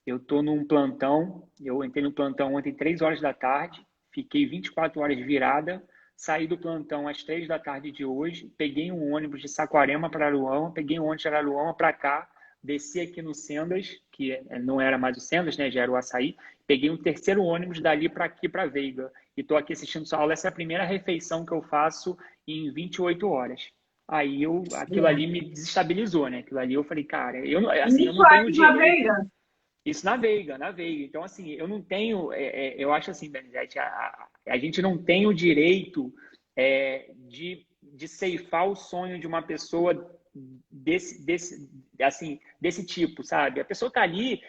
eu estou num plantão, eu entrei no plantão ontem 3 horas da tarde, fiquei 24 horas virada, saí do plantão às 3 da tarde de hoje, peguei um ônibus de Saquarema para Aruama, peguei um ônibus de Araruama para cá, desci aqui no Sendas, que não era mais o Sendas, né? Já era o Açaí. Peguei um terceiro ônibus dali para aqui, para Veiga. E estou aqui assistindo sua aula. Essa é a primeira refeição que eu faço em 28 horas. Aí aquilo ali me desestabilizou, né? Aquilo ali eu falei, cara, assim, eu Isso não tenho aí na direito. Veiga. Isso na Veiga, na Veiga. Então, assim, eu não tenho, eu acho assim, Benizete, a gente não tem o direito de ceifar o sonho de uma pessoa desse tipo, sabe? A pessoa está ali,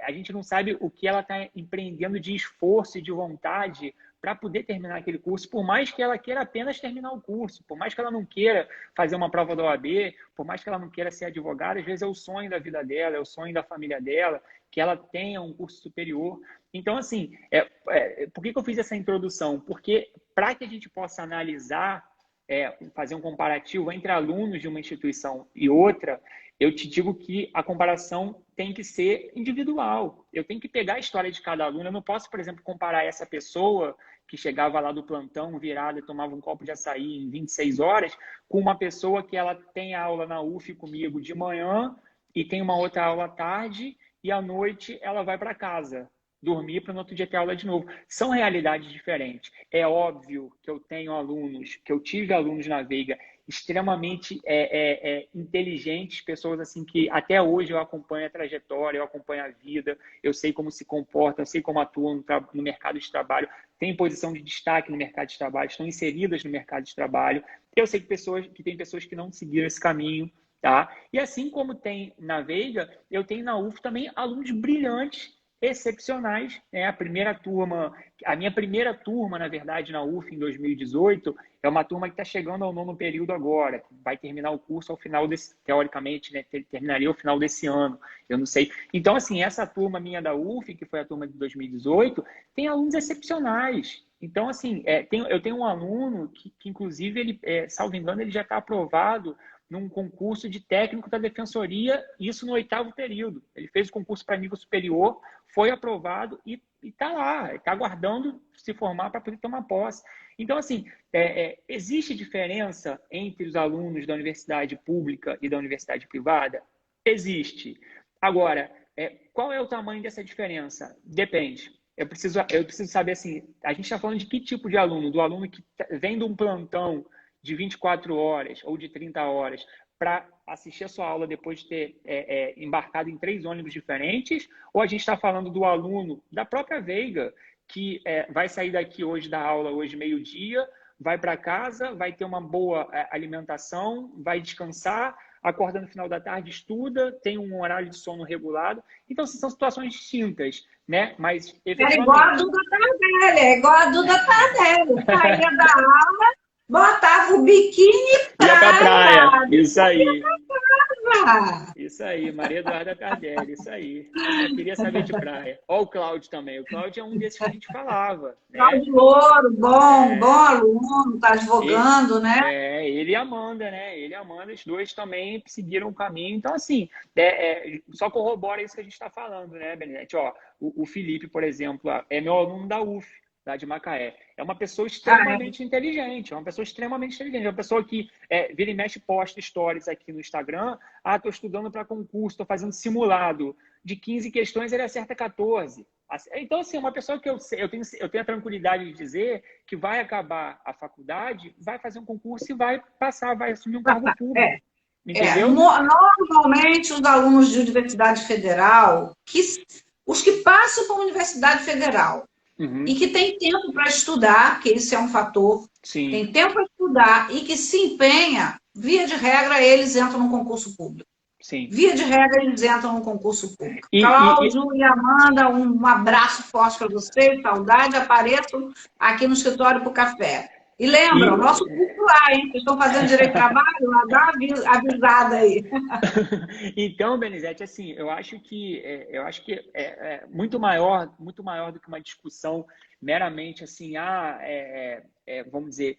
a gente não sabe o que ela está empreendendo de esforço e de vontade para poder terminar aquele curso, por mais que ela queira apenas terminar o curso, por mais que ela não queira fazer uma prova da OAB, por mais que ela não queira ser advogada, às vezes é o sonho da vida dela, é o sonho da família dela, que ela tenha um curso superior. Então, assim, por que eu fiz essa introdução? Porque para que a gente possa analisar, fazer um comparativo entre alunos de uma instituição e outra, eu te digo que a comparação tem que ser individual. Eu tenho que pegar a história de cada aluno. Eu não posso, por exemplo, comparar essa pessoa que chegava lá do plantão virada e tomava um copo de açaí em 26 horas com uma pessoa que ela tem aula na UF comigo de manhã e tem uma outra aula à tarde e à noite ela vai para casa dormir para no outro dia ter aula de novo. São realidades diferentes. É óbvio que eu tenho alunos, que eu tive alunos na Veiga extremamente inteligentes, pessoas assim que até hoje eu acompanho a trajetória, eu acompanho a vida, eu sei como se comportam, eu sei como atuam no mercado de trabalho, têm posição de destaque no mercado de trabalho, estão inseridas no mercado de trabalho. Eu sei que tem pessoas que não seguiram esse caminho, tá? E assim como tem na Veiga, eu tenho na UF também alunos brilhantes, excepcionais, né? A minha primeira turma, na verdade, na UF em 2018, é uma turma que está chegando ao 9º período agora, vai terminar o curso ao final teoricamente, né, terminaria ao final desse ano, eu não sei. Então, assim, essa turma minha da UF, que foi a turma de 2018, tem alunos excepcionais. Então, assim, eu tenho um aluno que inclusive, ele, salvo engano, ele já está aprovado num concurso de técnico da defensoria, isso no 8º período. Ele fez o concurso para nível superior, foi aprovado e está lá, está aguardando se formar para poder tomar posse. Então, assim, existe diferença entre os alunos da universidade pública e da universidade privada? Existe. Agora, qual é o tamanho dessa diferença? Depende. Eu preciso saber, assim, a gente está falando de que tipo de aluno? Do aluno que vem de um plantão de 24 horas ou de 30 horas para assistir a sua aula depois de ter embarcado em 3 ônibus diferentes, ou a gente está falando do aluno da própria Veiga, que vai sair daqui hoje da aula, hoje meio-dia, vai para casa, vai ter uma boa alimentação, vai descansar, acorda no final da tarde, estuda, tem um horário de sono regulado. Então, são situações distintas, né? Mas, Era igual a Duda Tardelli, saía da aula, botava o biquíni e ia pra praia. Isso aí. praia. Isso aí, Maria Eduarda Tardelli, isso aí. Eu só queria saber de praia. Ó, o Cláudio também. O Cláudio é um desses que a gente falava. Né? Cláudio Louro, bom aluno, está advogando, né? Ele e a Amanda, né? Ele e a Amanda, os dois também seguiram o caminho. Então, assim, só corrobora isso que a gente está falando, né, Benete? Ó, o Felipe, por exemplo, é meu aluno da UF, lá de Macaé. É uma pessoa extremamente inteligente, é uma pessoa que vira e mexe, posta stories aqui no Instagram. Ah, estou estudando para concurso, estou fazendo simulado. De 15 questões, ele acerta 14. Então, assim, uma pessoa que eu tenho a tranquilidade de dizer que vai acabar a faculdade, vai fazer um concurso e vai passar, vai assumir um cargo público. Entendeu? Normalmente, os alunos de universidade federal, os que passam para a universidade federal, e que tem tempo para estudar, que isso é um fator, Sim. Tem tempo para estudar e que se empenha, via de regra, eles entram no concurso público. Sim. Via de regra, eles entram no concurso público. Cláudio e Amanda, um abraço forte para vocês, saudade, apareço aqui no escritório para o café. E lembra, o nosso curso lá, hein? Vocês estão fazendo direito de trabalho? Dá uma avisada aí. Então, Benizete, assim, eu acho que é muito maior do que uma discussão meramente assim, vamos dizer,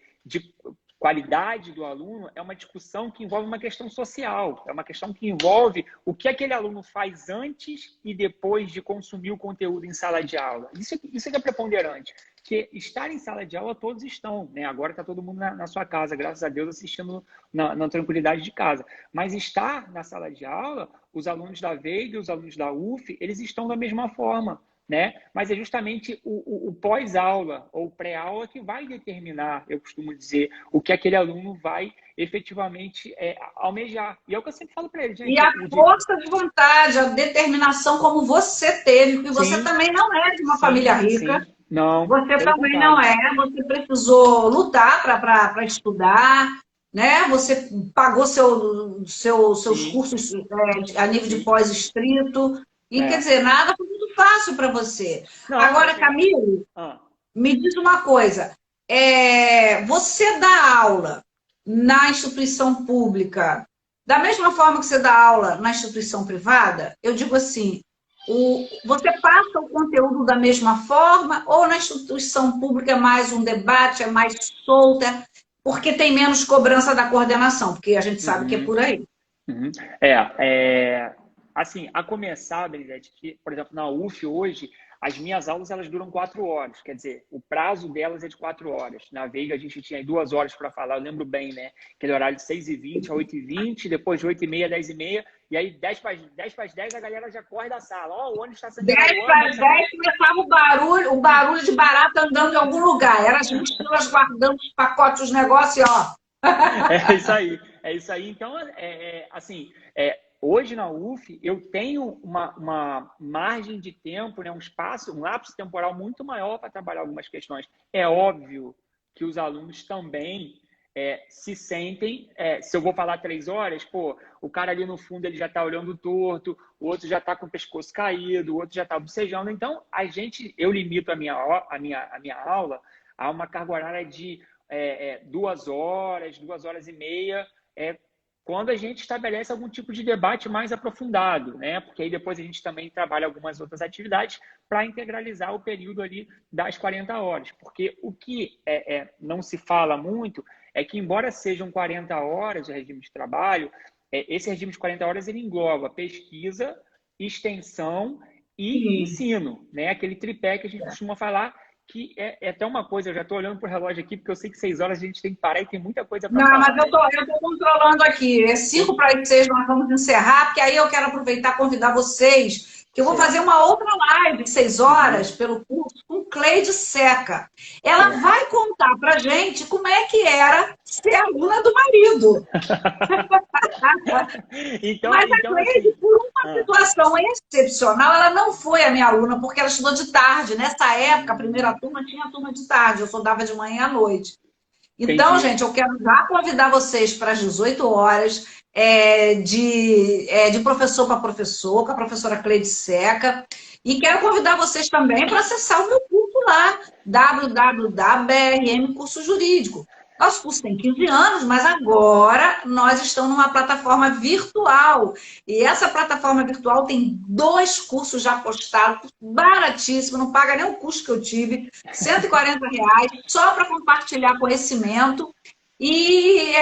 qualidade do aluno é uma discussão que envolve uma questão social, é uma questão que envolve o que aquele aluno faz antes e depois de consumir o conteúdo em sala de aula. Isso é que é preponderante, porque estar em sala de aula todos estão, né? Agora está todo mundo na sua casa, graças a Deus, assistindo na tranquilidade de casa. Mas estar na sala de aula, os alunos da Veiga e os alunos da UF, eles estão da mesma forma, né? Mas é justamente o pós-aula ou pré-aula que vai determinar, eu costumo dizer, o que aquele aluno vai efetivamente almejar. E é o que eu sempre falo para ele, gente. E a força de vontade, a determinação como você teve, porque você Sim, também não é de uma família rica. Sim. Não, você também contrário. não é, você precisou lutar para estudar, né? Você pagou seus cursos a nível de pós-estrito. E quer dizer, nada foi muito fácil para você. Não, agora, Camilo, me diz uma coisa. Você dá aula na instituição pública da mesma forma que você dá aula na instituição privada? Eu digo assim, você passa o conteúdo da mesma forma ou na instituição pública é mais um debate, é mais solta, porque tem menos cobrança da coordenação, porque a gente sabe que é por aí. Assim, a começar, Benedete, que, por exemplo, na UF hoje, as minhas aulas elas duram 4 horas, quer dizer, o prazo delas é de 4 horas. Na Veiga a gente tinha 2 horas para falar, eu lembro bem, né? Aquele horário de 6h20 a 8h20, depois de 8h30 a 10h30, e aí 10 para as 10 a galera já corre da sala. Ó, o ônibus está sendo 10 para as 10 começava o barulho de barata andando em algum lugar. Eram as mochilas guardando os pacotes, os negócios, ó. É isso aí. Então, hoje na UF eu tenho uma margem de tempo, né, um lapso temporal muito maior para trabalhar algumas questões. É óbvio que os alunos também se sentem, se eu vou falar 3 horas, pô, o cara ali no fundo ele já está olhando torto, o outro já está com o pescoço caído, o outro já está bocejando. Então, eu limito a minha aula a uma carga horária de 2 horas, 2 horas e meia, quando a gente estabelece algum tipo de debate mais aprofundado, né? Porque aí depois a gente também trabalha algumas outras atividades para integralizar o período ali das 40 horas. Porque o que não se fala muito é que, embora sejam 40 horas o regime de trabalho, esse regime de 40 horas ele engloba pesquisa, extensão e ensino, né? Aquele tripé que a gente costuma falar, que é até uma coisa, eu já estou olhando para o relógio aqui, porque eu sei que 6 horas a gente tem que parar e tem muita coisa para falar. Não, mas eu estou controlando aqui. 5 para as 6 nós vamos encerrar, porque aí eu quero aproveitar e convidar vocês, que eu vou fazer uma outra live de 6 horas pelo curso com Cleide Seca. Ela vai contar para a gente como é que era ser aluna do marido. Mas a Cleide, por uma situação excepcional, ela não foi a minha aluna, porque ela estudou de tarde. Nessa época, a primeira turma tinha a turma de tarde, eu só dava de manhã à noite. Então, gente, eu quero já convidar vocês para as 18 horas de professor para professor, com a professora Cleide Seca. E quero convidar vocês também para acessar o meu curso lá, www.brm Curso Jurídico. Nosso curso tem 15 anos, mas agora nós estamos numa plataforma virtual. E essa plataforma virtual tem 2 cursos já postados, baratíssimo, não paga nem o custo que eu tive, R$140, só para compartilhar conhecimento. E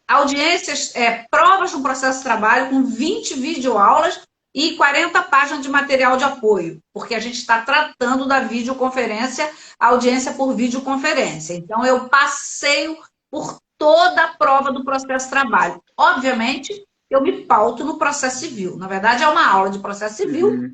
audiências, provas no processo de trabalho com 20 videoaulas e 40 páginas de material de apoio, porque a gente está tratando da videoconferência, audiência por videoconferência. Então, eu passeio por toda a prova do processo de trabalho. Obviamente, eu me pauto no processo civil. Na verdade, é uma aula de processo civil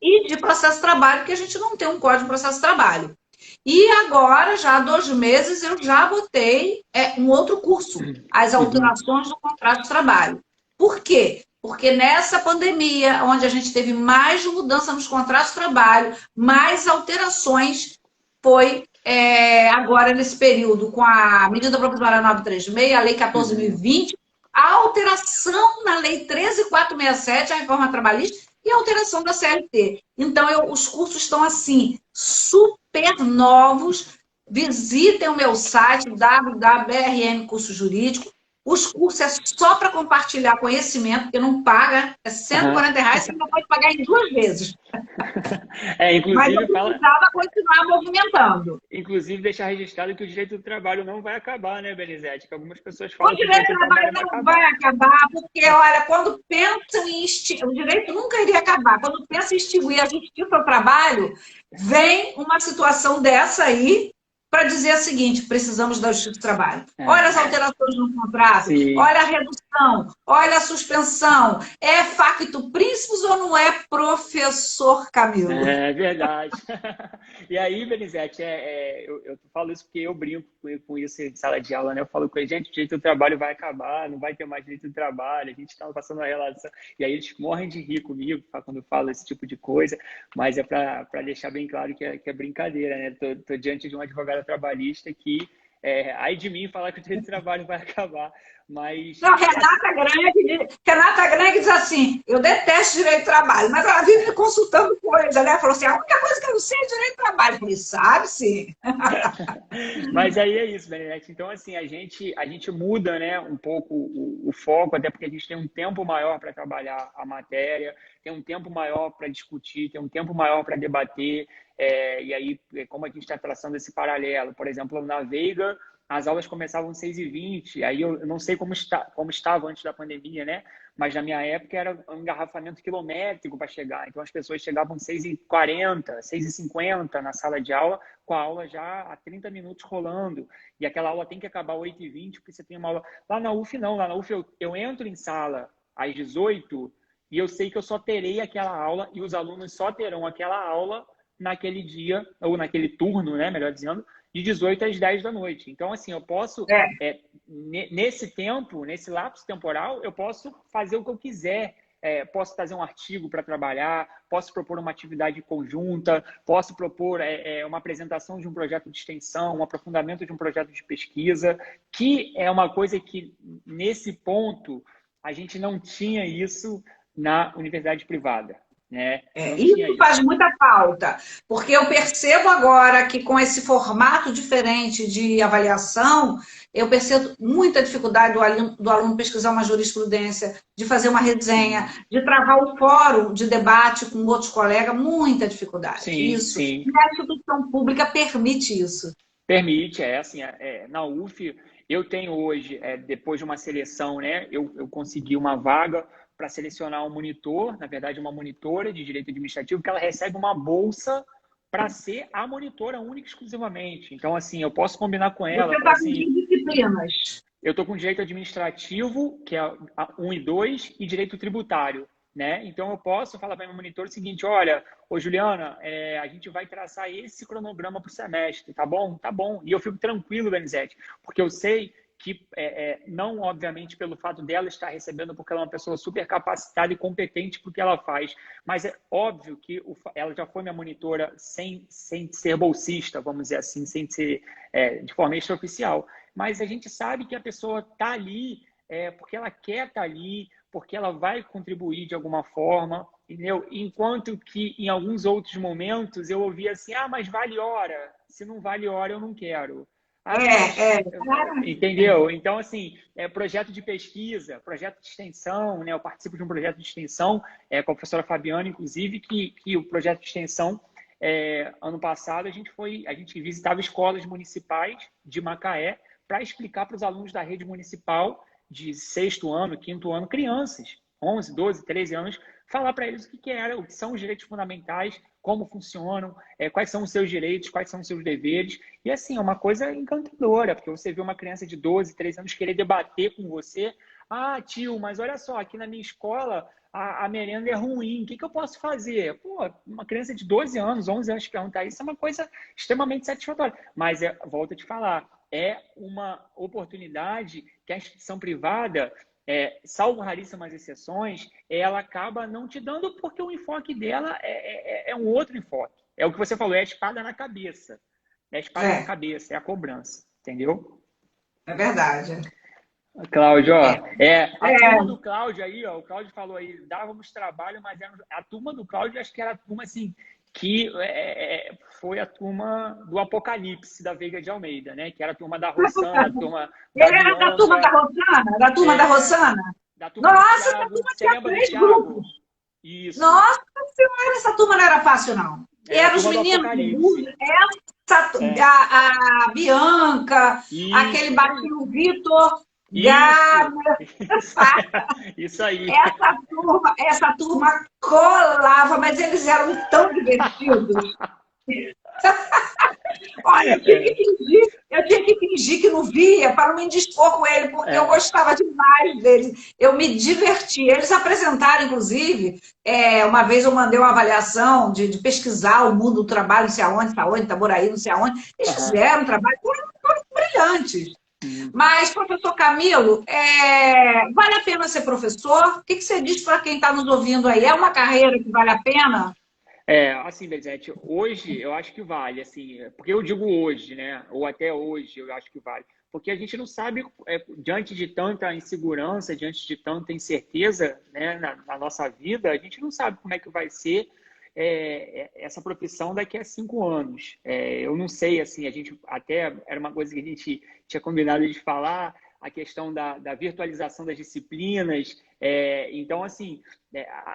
e de processo de trabalho, porque a gente não tem um código de processo de trabalho. E agora, já há 2 meses, eu já botei um outro curso, as alterações do contrato de trabalho. Por quê? Porque nessa pandemia, onde a gente teve mais mudança nos contratos de trabalho, mais alterações, foi agora nesse período, com a medida provisória 936, a lei 14.020, a alteração na lei 13.467, a reforma trabalhista, e a alteração da CLT. Então, os cursos estão assim, super novos. Visitem o meu site, www.brm Curso Jurídico. Os cursos é só para compartilhar conhecimento, porque não paga, é Aham. R$ 140, você não pode pagar em 2 vezes. Mas eu Inclusive, precisava continuar movimentando. inclusive deixar registrado que o direito do trabalho não vai acabar, né, Benizete? Que algumas pessoas O falam que o direito direito do do trabalho trabalho vai não vai acabar. acabar, porque, olha, quando pensam em extinguir, o direito nunca iria acabar. Quando pensa em extinguir a justiça ao trabalho, vem uma situação dessa aí para dizer o seguinte: precisamos da justiça do trabalho. Olha as É, alterações no contrato, sim. olha a redução, olha a suspensão. É facto príncipes ou não é, professor Camilo? É verdade. E aí, Benizete, eu falo isso porque eu brinco com isso em sala de aula, né? Eu falo com eles, gente, o direito do trabalho vai acabar, não vai ter mais direito do trabalho, a gente está passando uma relação. E aí eles morrem de rir comigo quando eu falo esse tipo de coisa, mas é para deixar bem claro que é brincadeira, né? Tô diante de um advogado trabalhista que, ai de mim falar que o direito do trabalho vai acabar, mas Não, é assim. Renata Grande diz assim: eu detesto direito do trabalho, mas ela vive me consultando coisa, né? Falou assim: a única coisa que eu não sei é direito do trabalho. Eu falei: sabe sim. Mas aí é isso, Benedete. Então, assim, a gente muda, né, um pouco o foco, até porque a gente tem um tempo maior para trabalhar a matéria, tem um tempo maior para discutir, tem um tempo maior para debater. E aí, como a gente está traçando esse paralelo, por exemplo, na Veiga, as aulas começavam às 6h20, aí eu não sei como estava antes da pandemia, né? Mas na minha época era um engarrafamento quilométrico para chegar. Então as pessoas chegavam às 6h40, 6h50 na sala de aula, com a aula já há 30 minutos rolando. E aquela aula tem que acabar às 8h20, porque você tem uma aula. Lá na UF, não. Lá na UF, eu entro em sala às 18h e eu sei que eu só terei aquela aula e os alunos só terão aquela aula naquele dia, ou naquele turno, né, melhor dizendo, de 18 às 10 da noite. Então, assim, eu posso, É. nesse tempo, nesse lapso temporal, eu posso fazer o que eu quiser. Posso trazer um artigo para trabalhar, posso propor uma atividade conjunta, posso propor uma apresentação de um projeto de extensão, um aprofundamento de um projeto de pesquisa, que é uma coisa que, nesse ponto, a gente não tinha isso na universidade privada, né? Não tinha Isso isso. faz muita falta, porque eu percebo agora que com esse formato diferente de avaliação, eu percebo muita dificuldade do aluno pesquisar uma jurisprudência, de fazer uma resenha, Sim, de travar o fórum de debate com outros colegas, muita dificuldade. sim, Isso. sim. E a instituição pública permite isso. Permite, assim, na UF, eu tenho hoje, depois de uma seleção, né, eu consegui uma vaga para selecionar um monitor, na verdade, uma monitora de direito administrativo, que ela recebe uma bolsa para ser a monitora única e exclusivamente. Então, assim, eu posso combinar com ela, Você falar está com assim, disciplinas. eu estou com direito administrativo, que é a 1 e 2, e direito tributário, né? Então, eu posso falar para meu monitor o seguinte, olha, ô Juliana, a gente vai traçar esse cronograma para o semestre, tá bom? Tá bom. E eu fico tranquilo, Benizete, porque eu sei que, não obviamente pelo fato dela estar recebendo, porque ela é uma pessoa super capacitada e competente porque ela faz, mas é óbvio que ela já foi minha monitora sem ser bolsista, vamos dizer assim, sem ser de forma extraoficial. Mas a gente sabe que a pessoa está ali porque ela quer estar ali, porque ela vai contribuir de alguma forma, entendeu? Enquanto que em alguns outros momentos eu ouvia assim, mas vale hora, se não vale hora eu não quero. Mas, É, é. entendeu? Então, assim, projeto de pesquisa, projeto de extensão, né? Eu participo de um projeto de extensão com a professora Fabiana, inclusive, que o projeto de extensão, ano passado, a gente visitava escolas municipais de Macaé para explicar para os alunos da rede municipal de sexto ano, quinto ano, crianças, 11, 12, 13 anos, falar para eles o que era, o que são os direitos fundamentais, como funcionam, quais são os seus direitos, quais são os seus deveres. E assim, é uma coisa encantadora, porque você vê uma criança de 12, 13 anos querer debater com você. Tio, mas olha só, aqui na minha escola a merenda é ruim, o que eu posso fazer? Pô, uma criança de 12 anos, 11 anos perguntar isso é uma coisa extremamente satisfatória. Mas, volto a te falar, é uma oportunidade que a instituição privada, salvo raríssimas exceções, ela acaba não te dando porque o enfoque dela é um outro enfoque. É o que você falou, é a espada na cabeça. É a espada na É, cabeça, é a cobrança, entendeu? é verdade. Cláudio, ó, É, a turma é, do Cláudio aí, ó, o Cláudio falou aí, dávamos trabalho, mas a turma do Cláudio acho que era a turma assim que foi a turma do Apocalipse da Veiga de Almeida, né? Que era a turma da Rossana, a turma da Ele era da turma da Bianca, Rossana? Da turma da Rossana? da turma do Nossa, essa Thiago. turma Você tinha lembra do 3 grupos. Thiago? Isso. Nossa Senhora, essa turma não era fácil, não. E Era a eram os turma do meninos do Apocalipse. Búzios, essa, É. a Bianca, aquele Isso aí. baixinho Vitor, Isso. Gabi, Isso aí. essa turma colava, mas eles eram tão divertidos. Olha, eu tinha que fingir que não via para não me indispor com ele, porque eu É. gostava demais deles. Eu me divertia. Eles apresentaram, inclusive, uma vez eu mandei uma avaliação de pesquisar o mundo do trabalho, não sei aonde, Itaboraí, não sei aonde. Eles Aham. fizeram um trabalho, foram brilhantes. Hum. Mas, professor Camilo, vale a pena ser professor? O que você diz para quem está nos ouvindo aí? É uma carreira que vale a pena? Assim, Bezete, hoje eu acho que vale, assim, porque eu digo hoje, né? Ou até hoje eu acho que vale. Porque a gente não sabe, diante de tanta insegurança, diante de tanta incerteza, né, na nossa vida, a gente não sabe como é que vai ser essa profissão daqui a 5 anos. Eu não sei, assim, a gente até era uma coisa que a gente tinha combinado de falar, a questão da virtualização das disciplinas. Então, assim,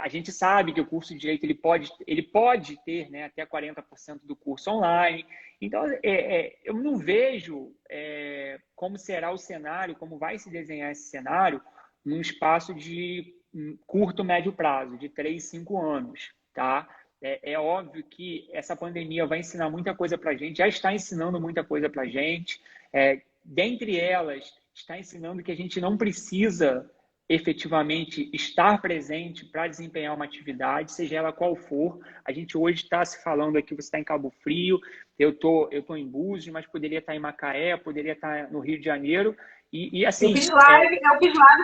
a gente sabe que o curso de Direito ele pode ter, né, até 40% do curso online. Então, eu não vejo como será o cenário, como vai se desenhar esse cenário num espaço de curto, médio prazo, de 3, 5 anos, tá? É óbvio que essa pandemia vai ensinar muita coisa para a gente, já está ensinando muita coisa para a gente. Dentre elas, está ensinando que a gente não precisa efetivamente estar presente para desempenhar uma atividade, seja ela qual for. A gente hoje está se falando aqui, você está em Cabo Frio, eu tô em Búzios, mas poderia estar em Macaé, poderia estar no Rio de Janeiro. E Eu assim, fiz live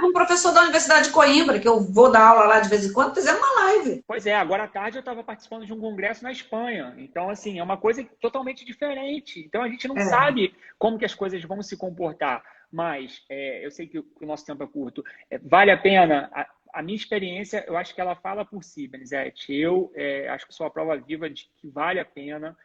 com o professor da Universidade de Coimbra, que eu vou dar aula lá de vez em quando, fizemos uma live. pois é, agora à tarde eu estava participando de um congresso na Espanha. Então, assim, é uma coisa totalmente diferente. Então, a gente não É. sabe como que as coisas vão se comportar. Mas eu sei que o nosso tempo é curto. Vale a pena? A minha experiência, eu acho que ela fala por si, Benizete. Eu acho que sou a prova viva de que vale a pena.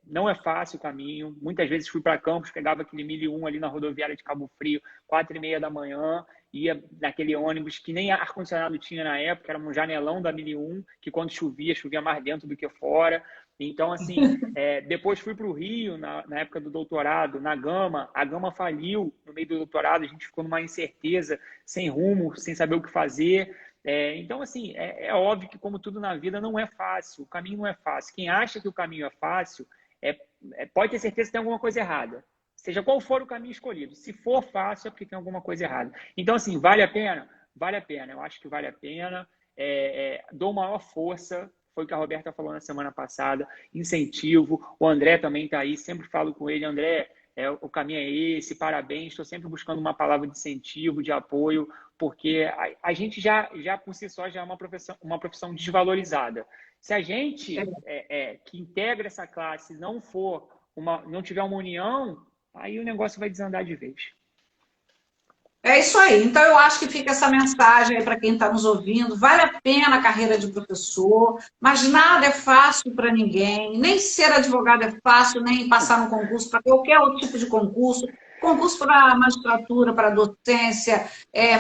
Não é fácil o caminho. Muitas vezes fui para Campos, pegava aquele 1001 ali na rodoviária de Cabo Frio, 4h30 da manhã, ia naquele ônibus que nem ar-condicionado tinha na época, era um janelão da 1001, que quando chovia mais dentro do que fora. Então, assim, depois fui para o Rio, na época do doutorado, na Gama. A Gama faliu no meio do doutorado, a gente ficou numa incerteza, sem rumo, sem saber o que fazer. Então, assim, é óbvio que, como tudo na vida, não é fácil. O caminho não é fácil. Quem acha que o caminho é fácil, pode ter certeza que tem alguma coisa errada. Seja qual for o caminho escolhido. Se for fácil, é porque tem alguma coisa errada. Então, assim, vale a pena? Vale a pena. Eu acho que vale a pena. Dou maior força. Foi o que a Roberta falou na semana passada. Incentivo. O André também está aí. Sempre falo com ele. André, o caminho é esse. Parabéns. Estou sempre buscando uma palavra de incentivo, de apoio, porque a gente já por si só já é uma profissão desvalorizada. Se a gente que integra essa classe não tiver uma união, aí o negócio vai desandar de vez. É isso aí. Então, eu acho que fica essa mensagem aí para quem está nos ouvindo. Vale a pena a carreira de professor, mas nada é fácil para ninguém. Nem ser advogado é fácil, nem passar no concurso para qualquer outro tipo de concurso. Concurso para magistratura, para docência,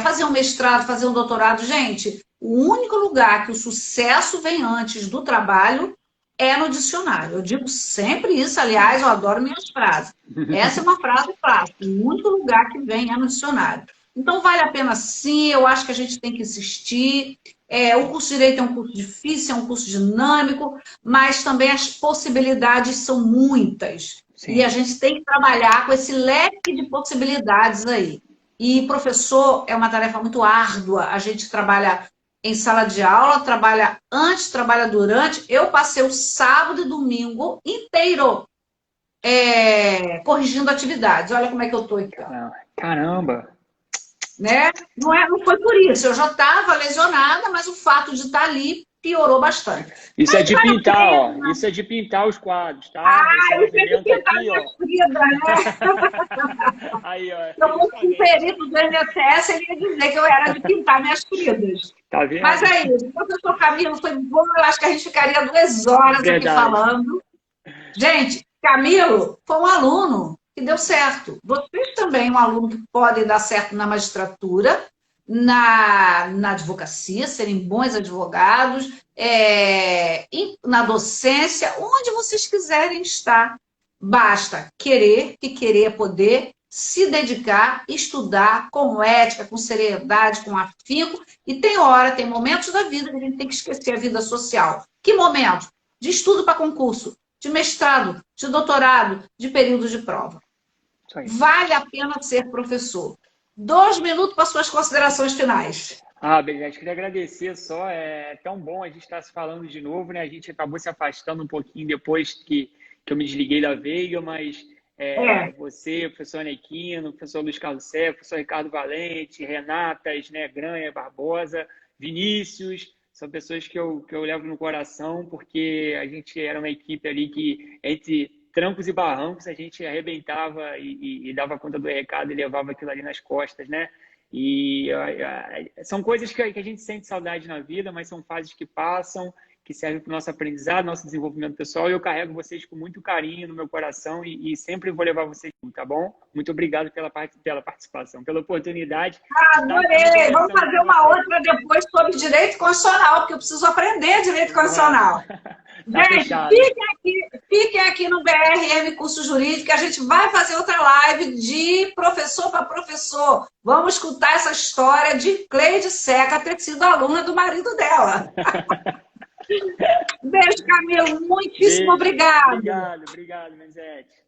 fazer um mestrado, fazer um doutorado. Gente, o único lugar que o sucesso vem antes do trabalho é no dicionário. Eu digo sempre isso, aliás, eu adoro minhas frases. Essa é uma frase fácil. O único lugar que vem é no dicionário. Então, vale a pena sim, eu acho que a gente tem que insistir. O curso de Direito é um curso difícil, é um curso dinâmico, mas também as possibilidades são muitas. E a Sim. gente tem que trabalhar com esse leque de possibilidades aí. E professor é uma tarefa muito árdua, a gente trabalha em sala de aula, trabalha antes, trabalha durante. Eu passei o sábado e domingo inteiro corrigindo atividades. Olha como é que eu estou aqui, ó. Caramba! Né? Não foi por isso, eu já estava lesionada, mas o fato de estar ali piorou bastante. Isso é Mas de vale a pintar, ó. pena. Isso é de pintar os quadros, tá? Esse Eu tenho que movimento pintar aqui, minha ó. vida, né? Aí, ó, Se eu fosse um justamente. perito do INSS, ele ia dizer que eu era de pintar minhas feridas. Tá vendo? Mas é isso. O professor Camilo foi bom, eu acho que a gente ficaria 2 horas aqui Verdade. falando. Gente, Camilo foi um aluno que deu certo. Vocês também, um aluno que podem dar certo na magistratura, na advocacia, serem bons advogados, na docência, onde vocês quiserem estar. Basta querer, que querer é poder, se dedicar, estudar com ética, com seriedade, com afinco. E tem momentos da vida que a gente tem que esquecer a vida social. Que momentos? De estudo para concurso, de mestrado, de doutorado, de período de prova. Vale a pena ser professor. 2 minutos para suas considerações finais. Bernadette, queria agradecer só. É tão bom a gente estar se falando de novo, né? A gente acabou se afastando um pouquinho depois que eu me desliguei da Veiga, mas você, professor Anequino, professor Luiz Carlos Sé, professor Ricardo Valente, Renatas, né, Granha, Barbosa, Vinícius, são pessoas que eu levo no coração, porque a gente era uma equipe ali que, entre trancos e barrancos, a gente arrebentava e dava conta do recado e levava aquilo ali nas costas, né? E são coisas que a gente sente saudade na vida, mas são fases que passam, que servem para o nosso aprendizado, nosso desenvolvimento pessoal. E eu carrego vocês com muito carinho no meu coração e sempre vou levar vocês, tá bom? Muito obrigado pela participação, pela oportunidade. Adorei! Vamos fazer uma outra depois sobre direito constitucional, porque eu preciso aprender direito constitucional. Gente, fiquem aqui no BRM Curso Jurídico, a gente vai fazer outra live de professor para professor. Vamos escutar essa história de Cleide Seca ter sido aluna do marido dela. Beijo, Camilo. Muitíssimo obrigado. Obrigado, Menzete.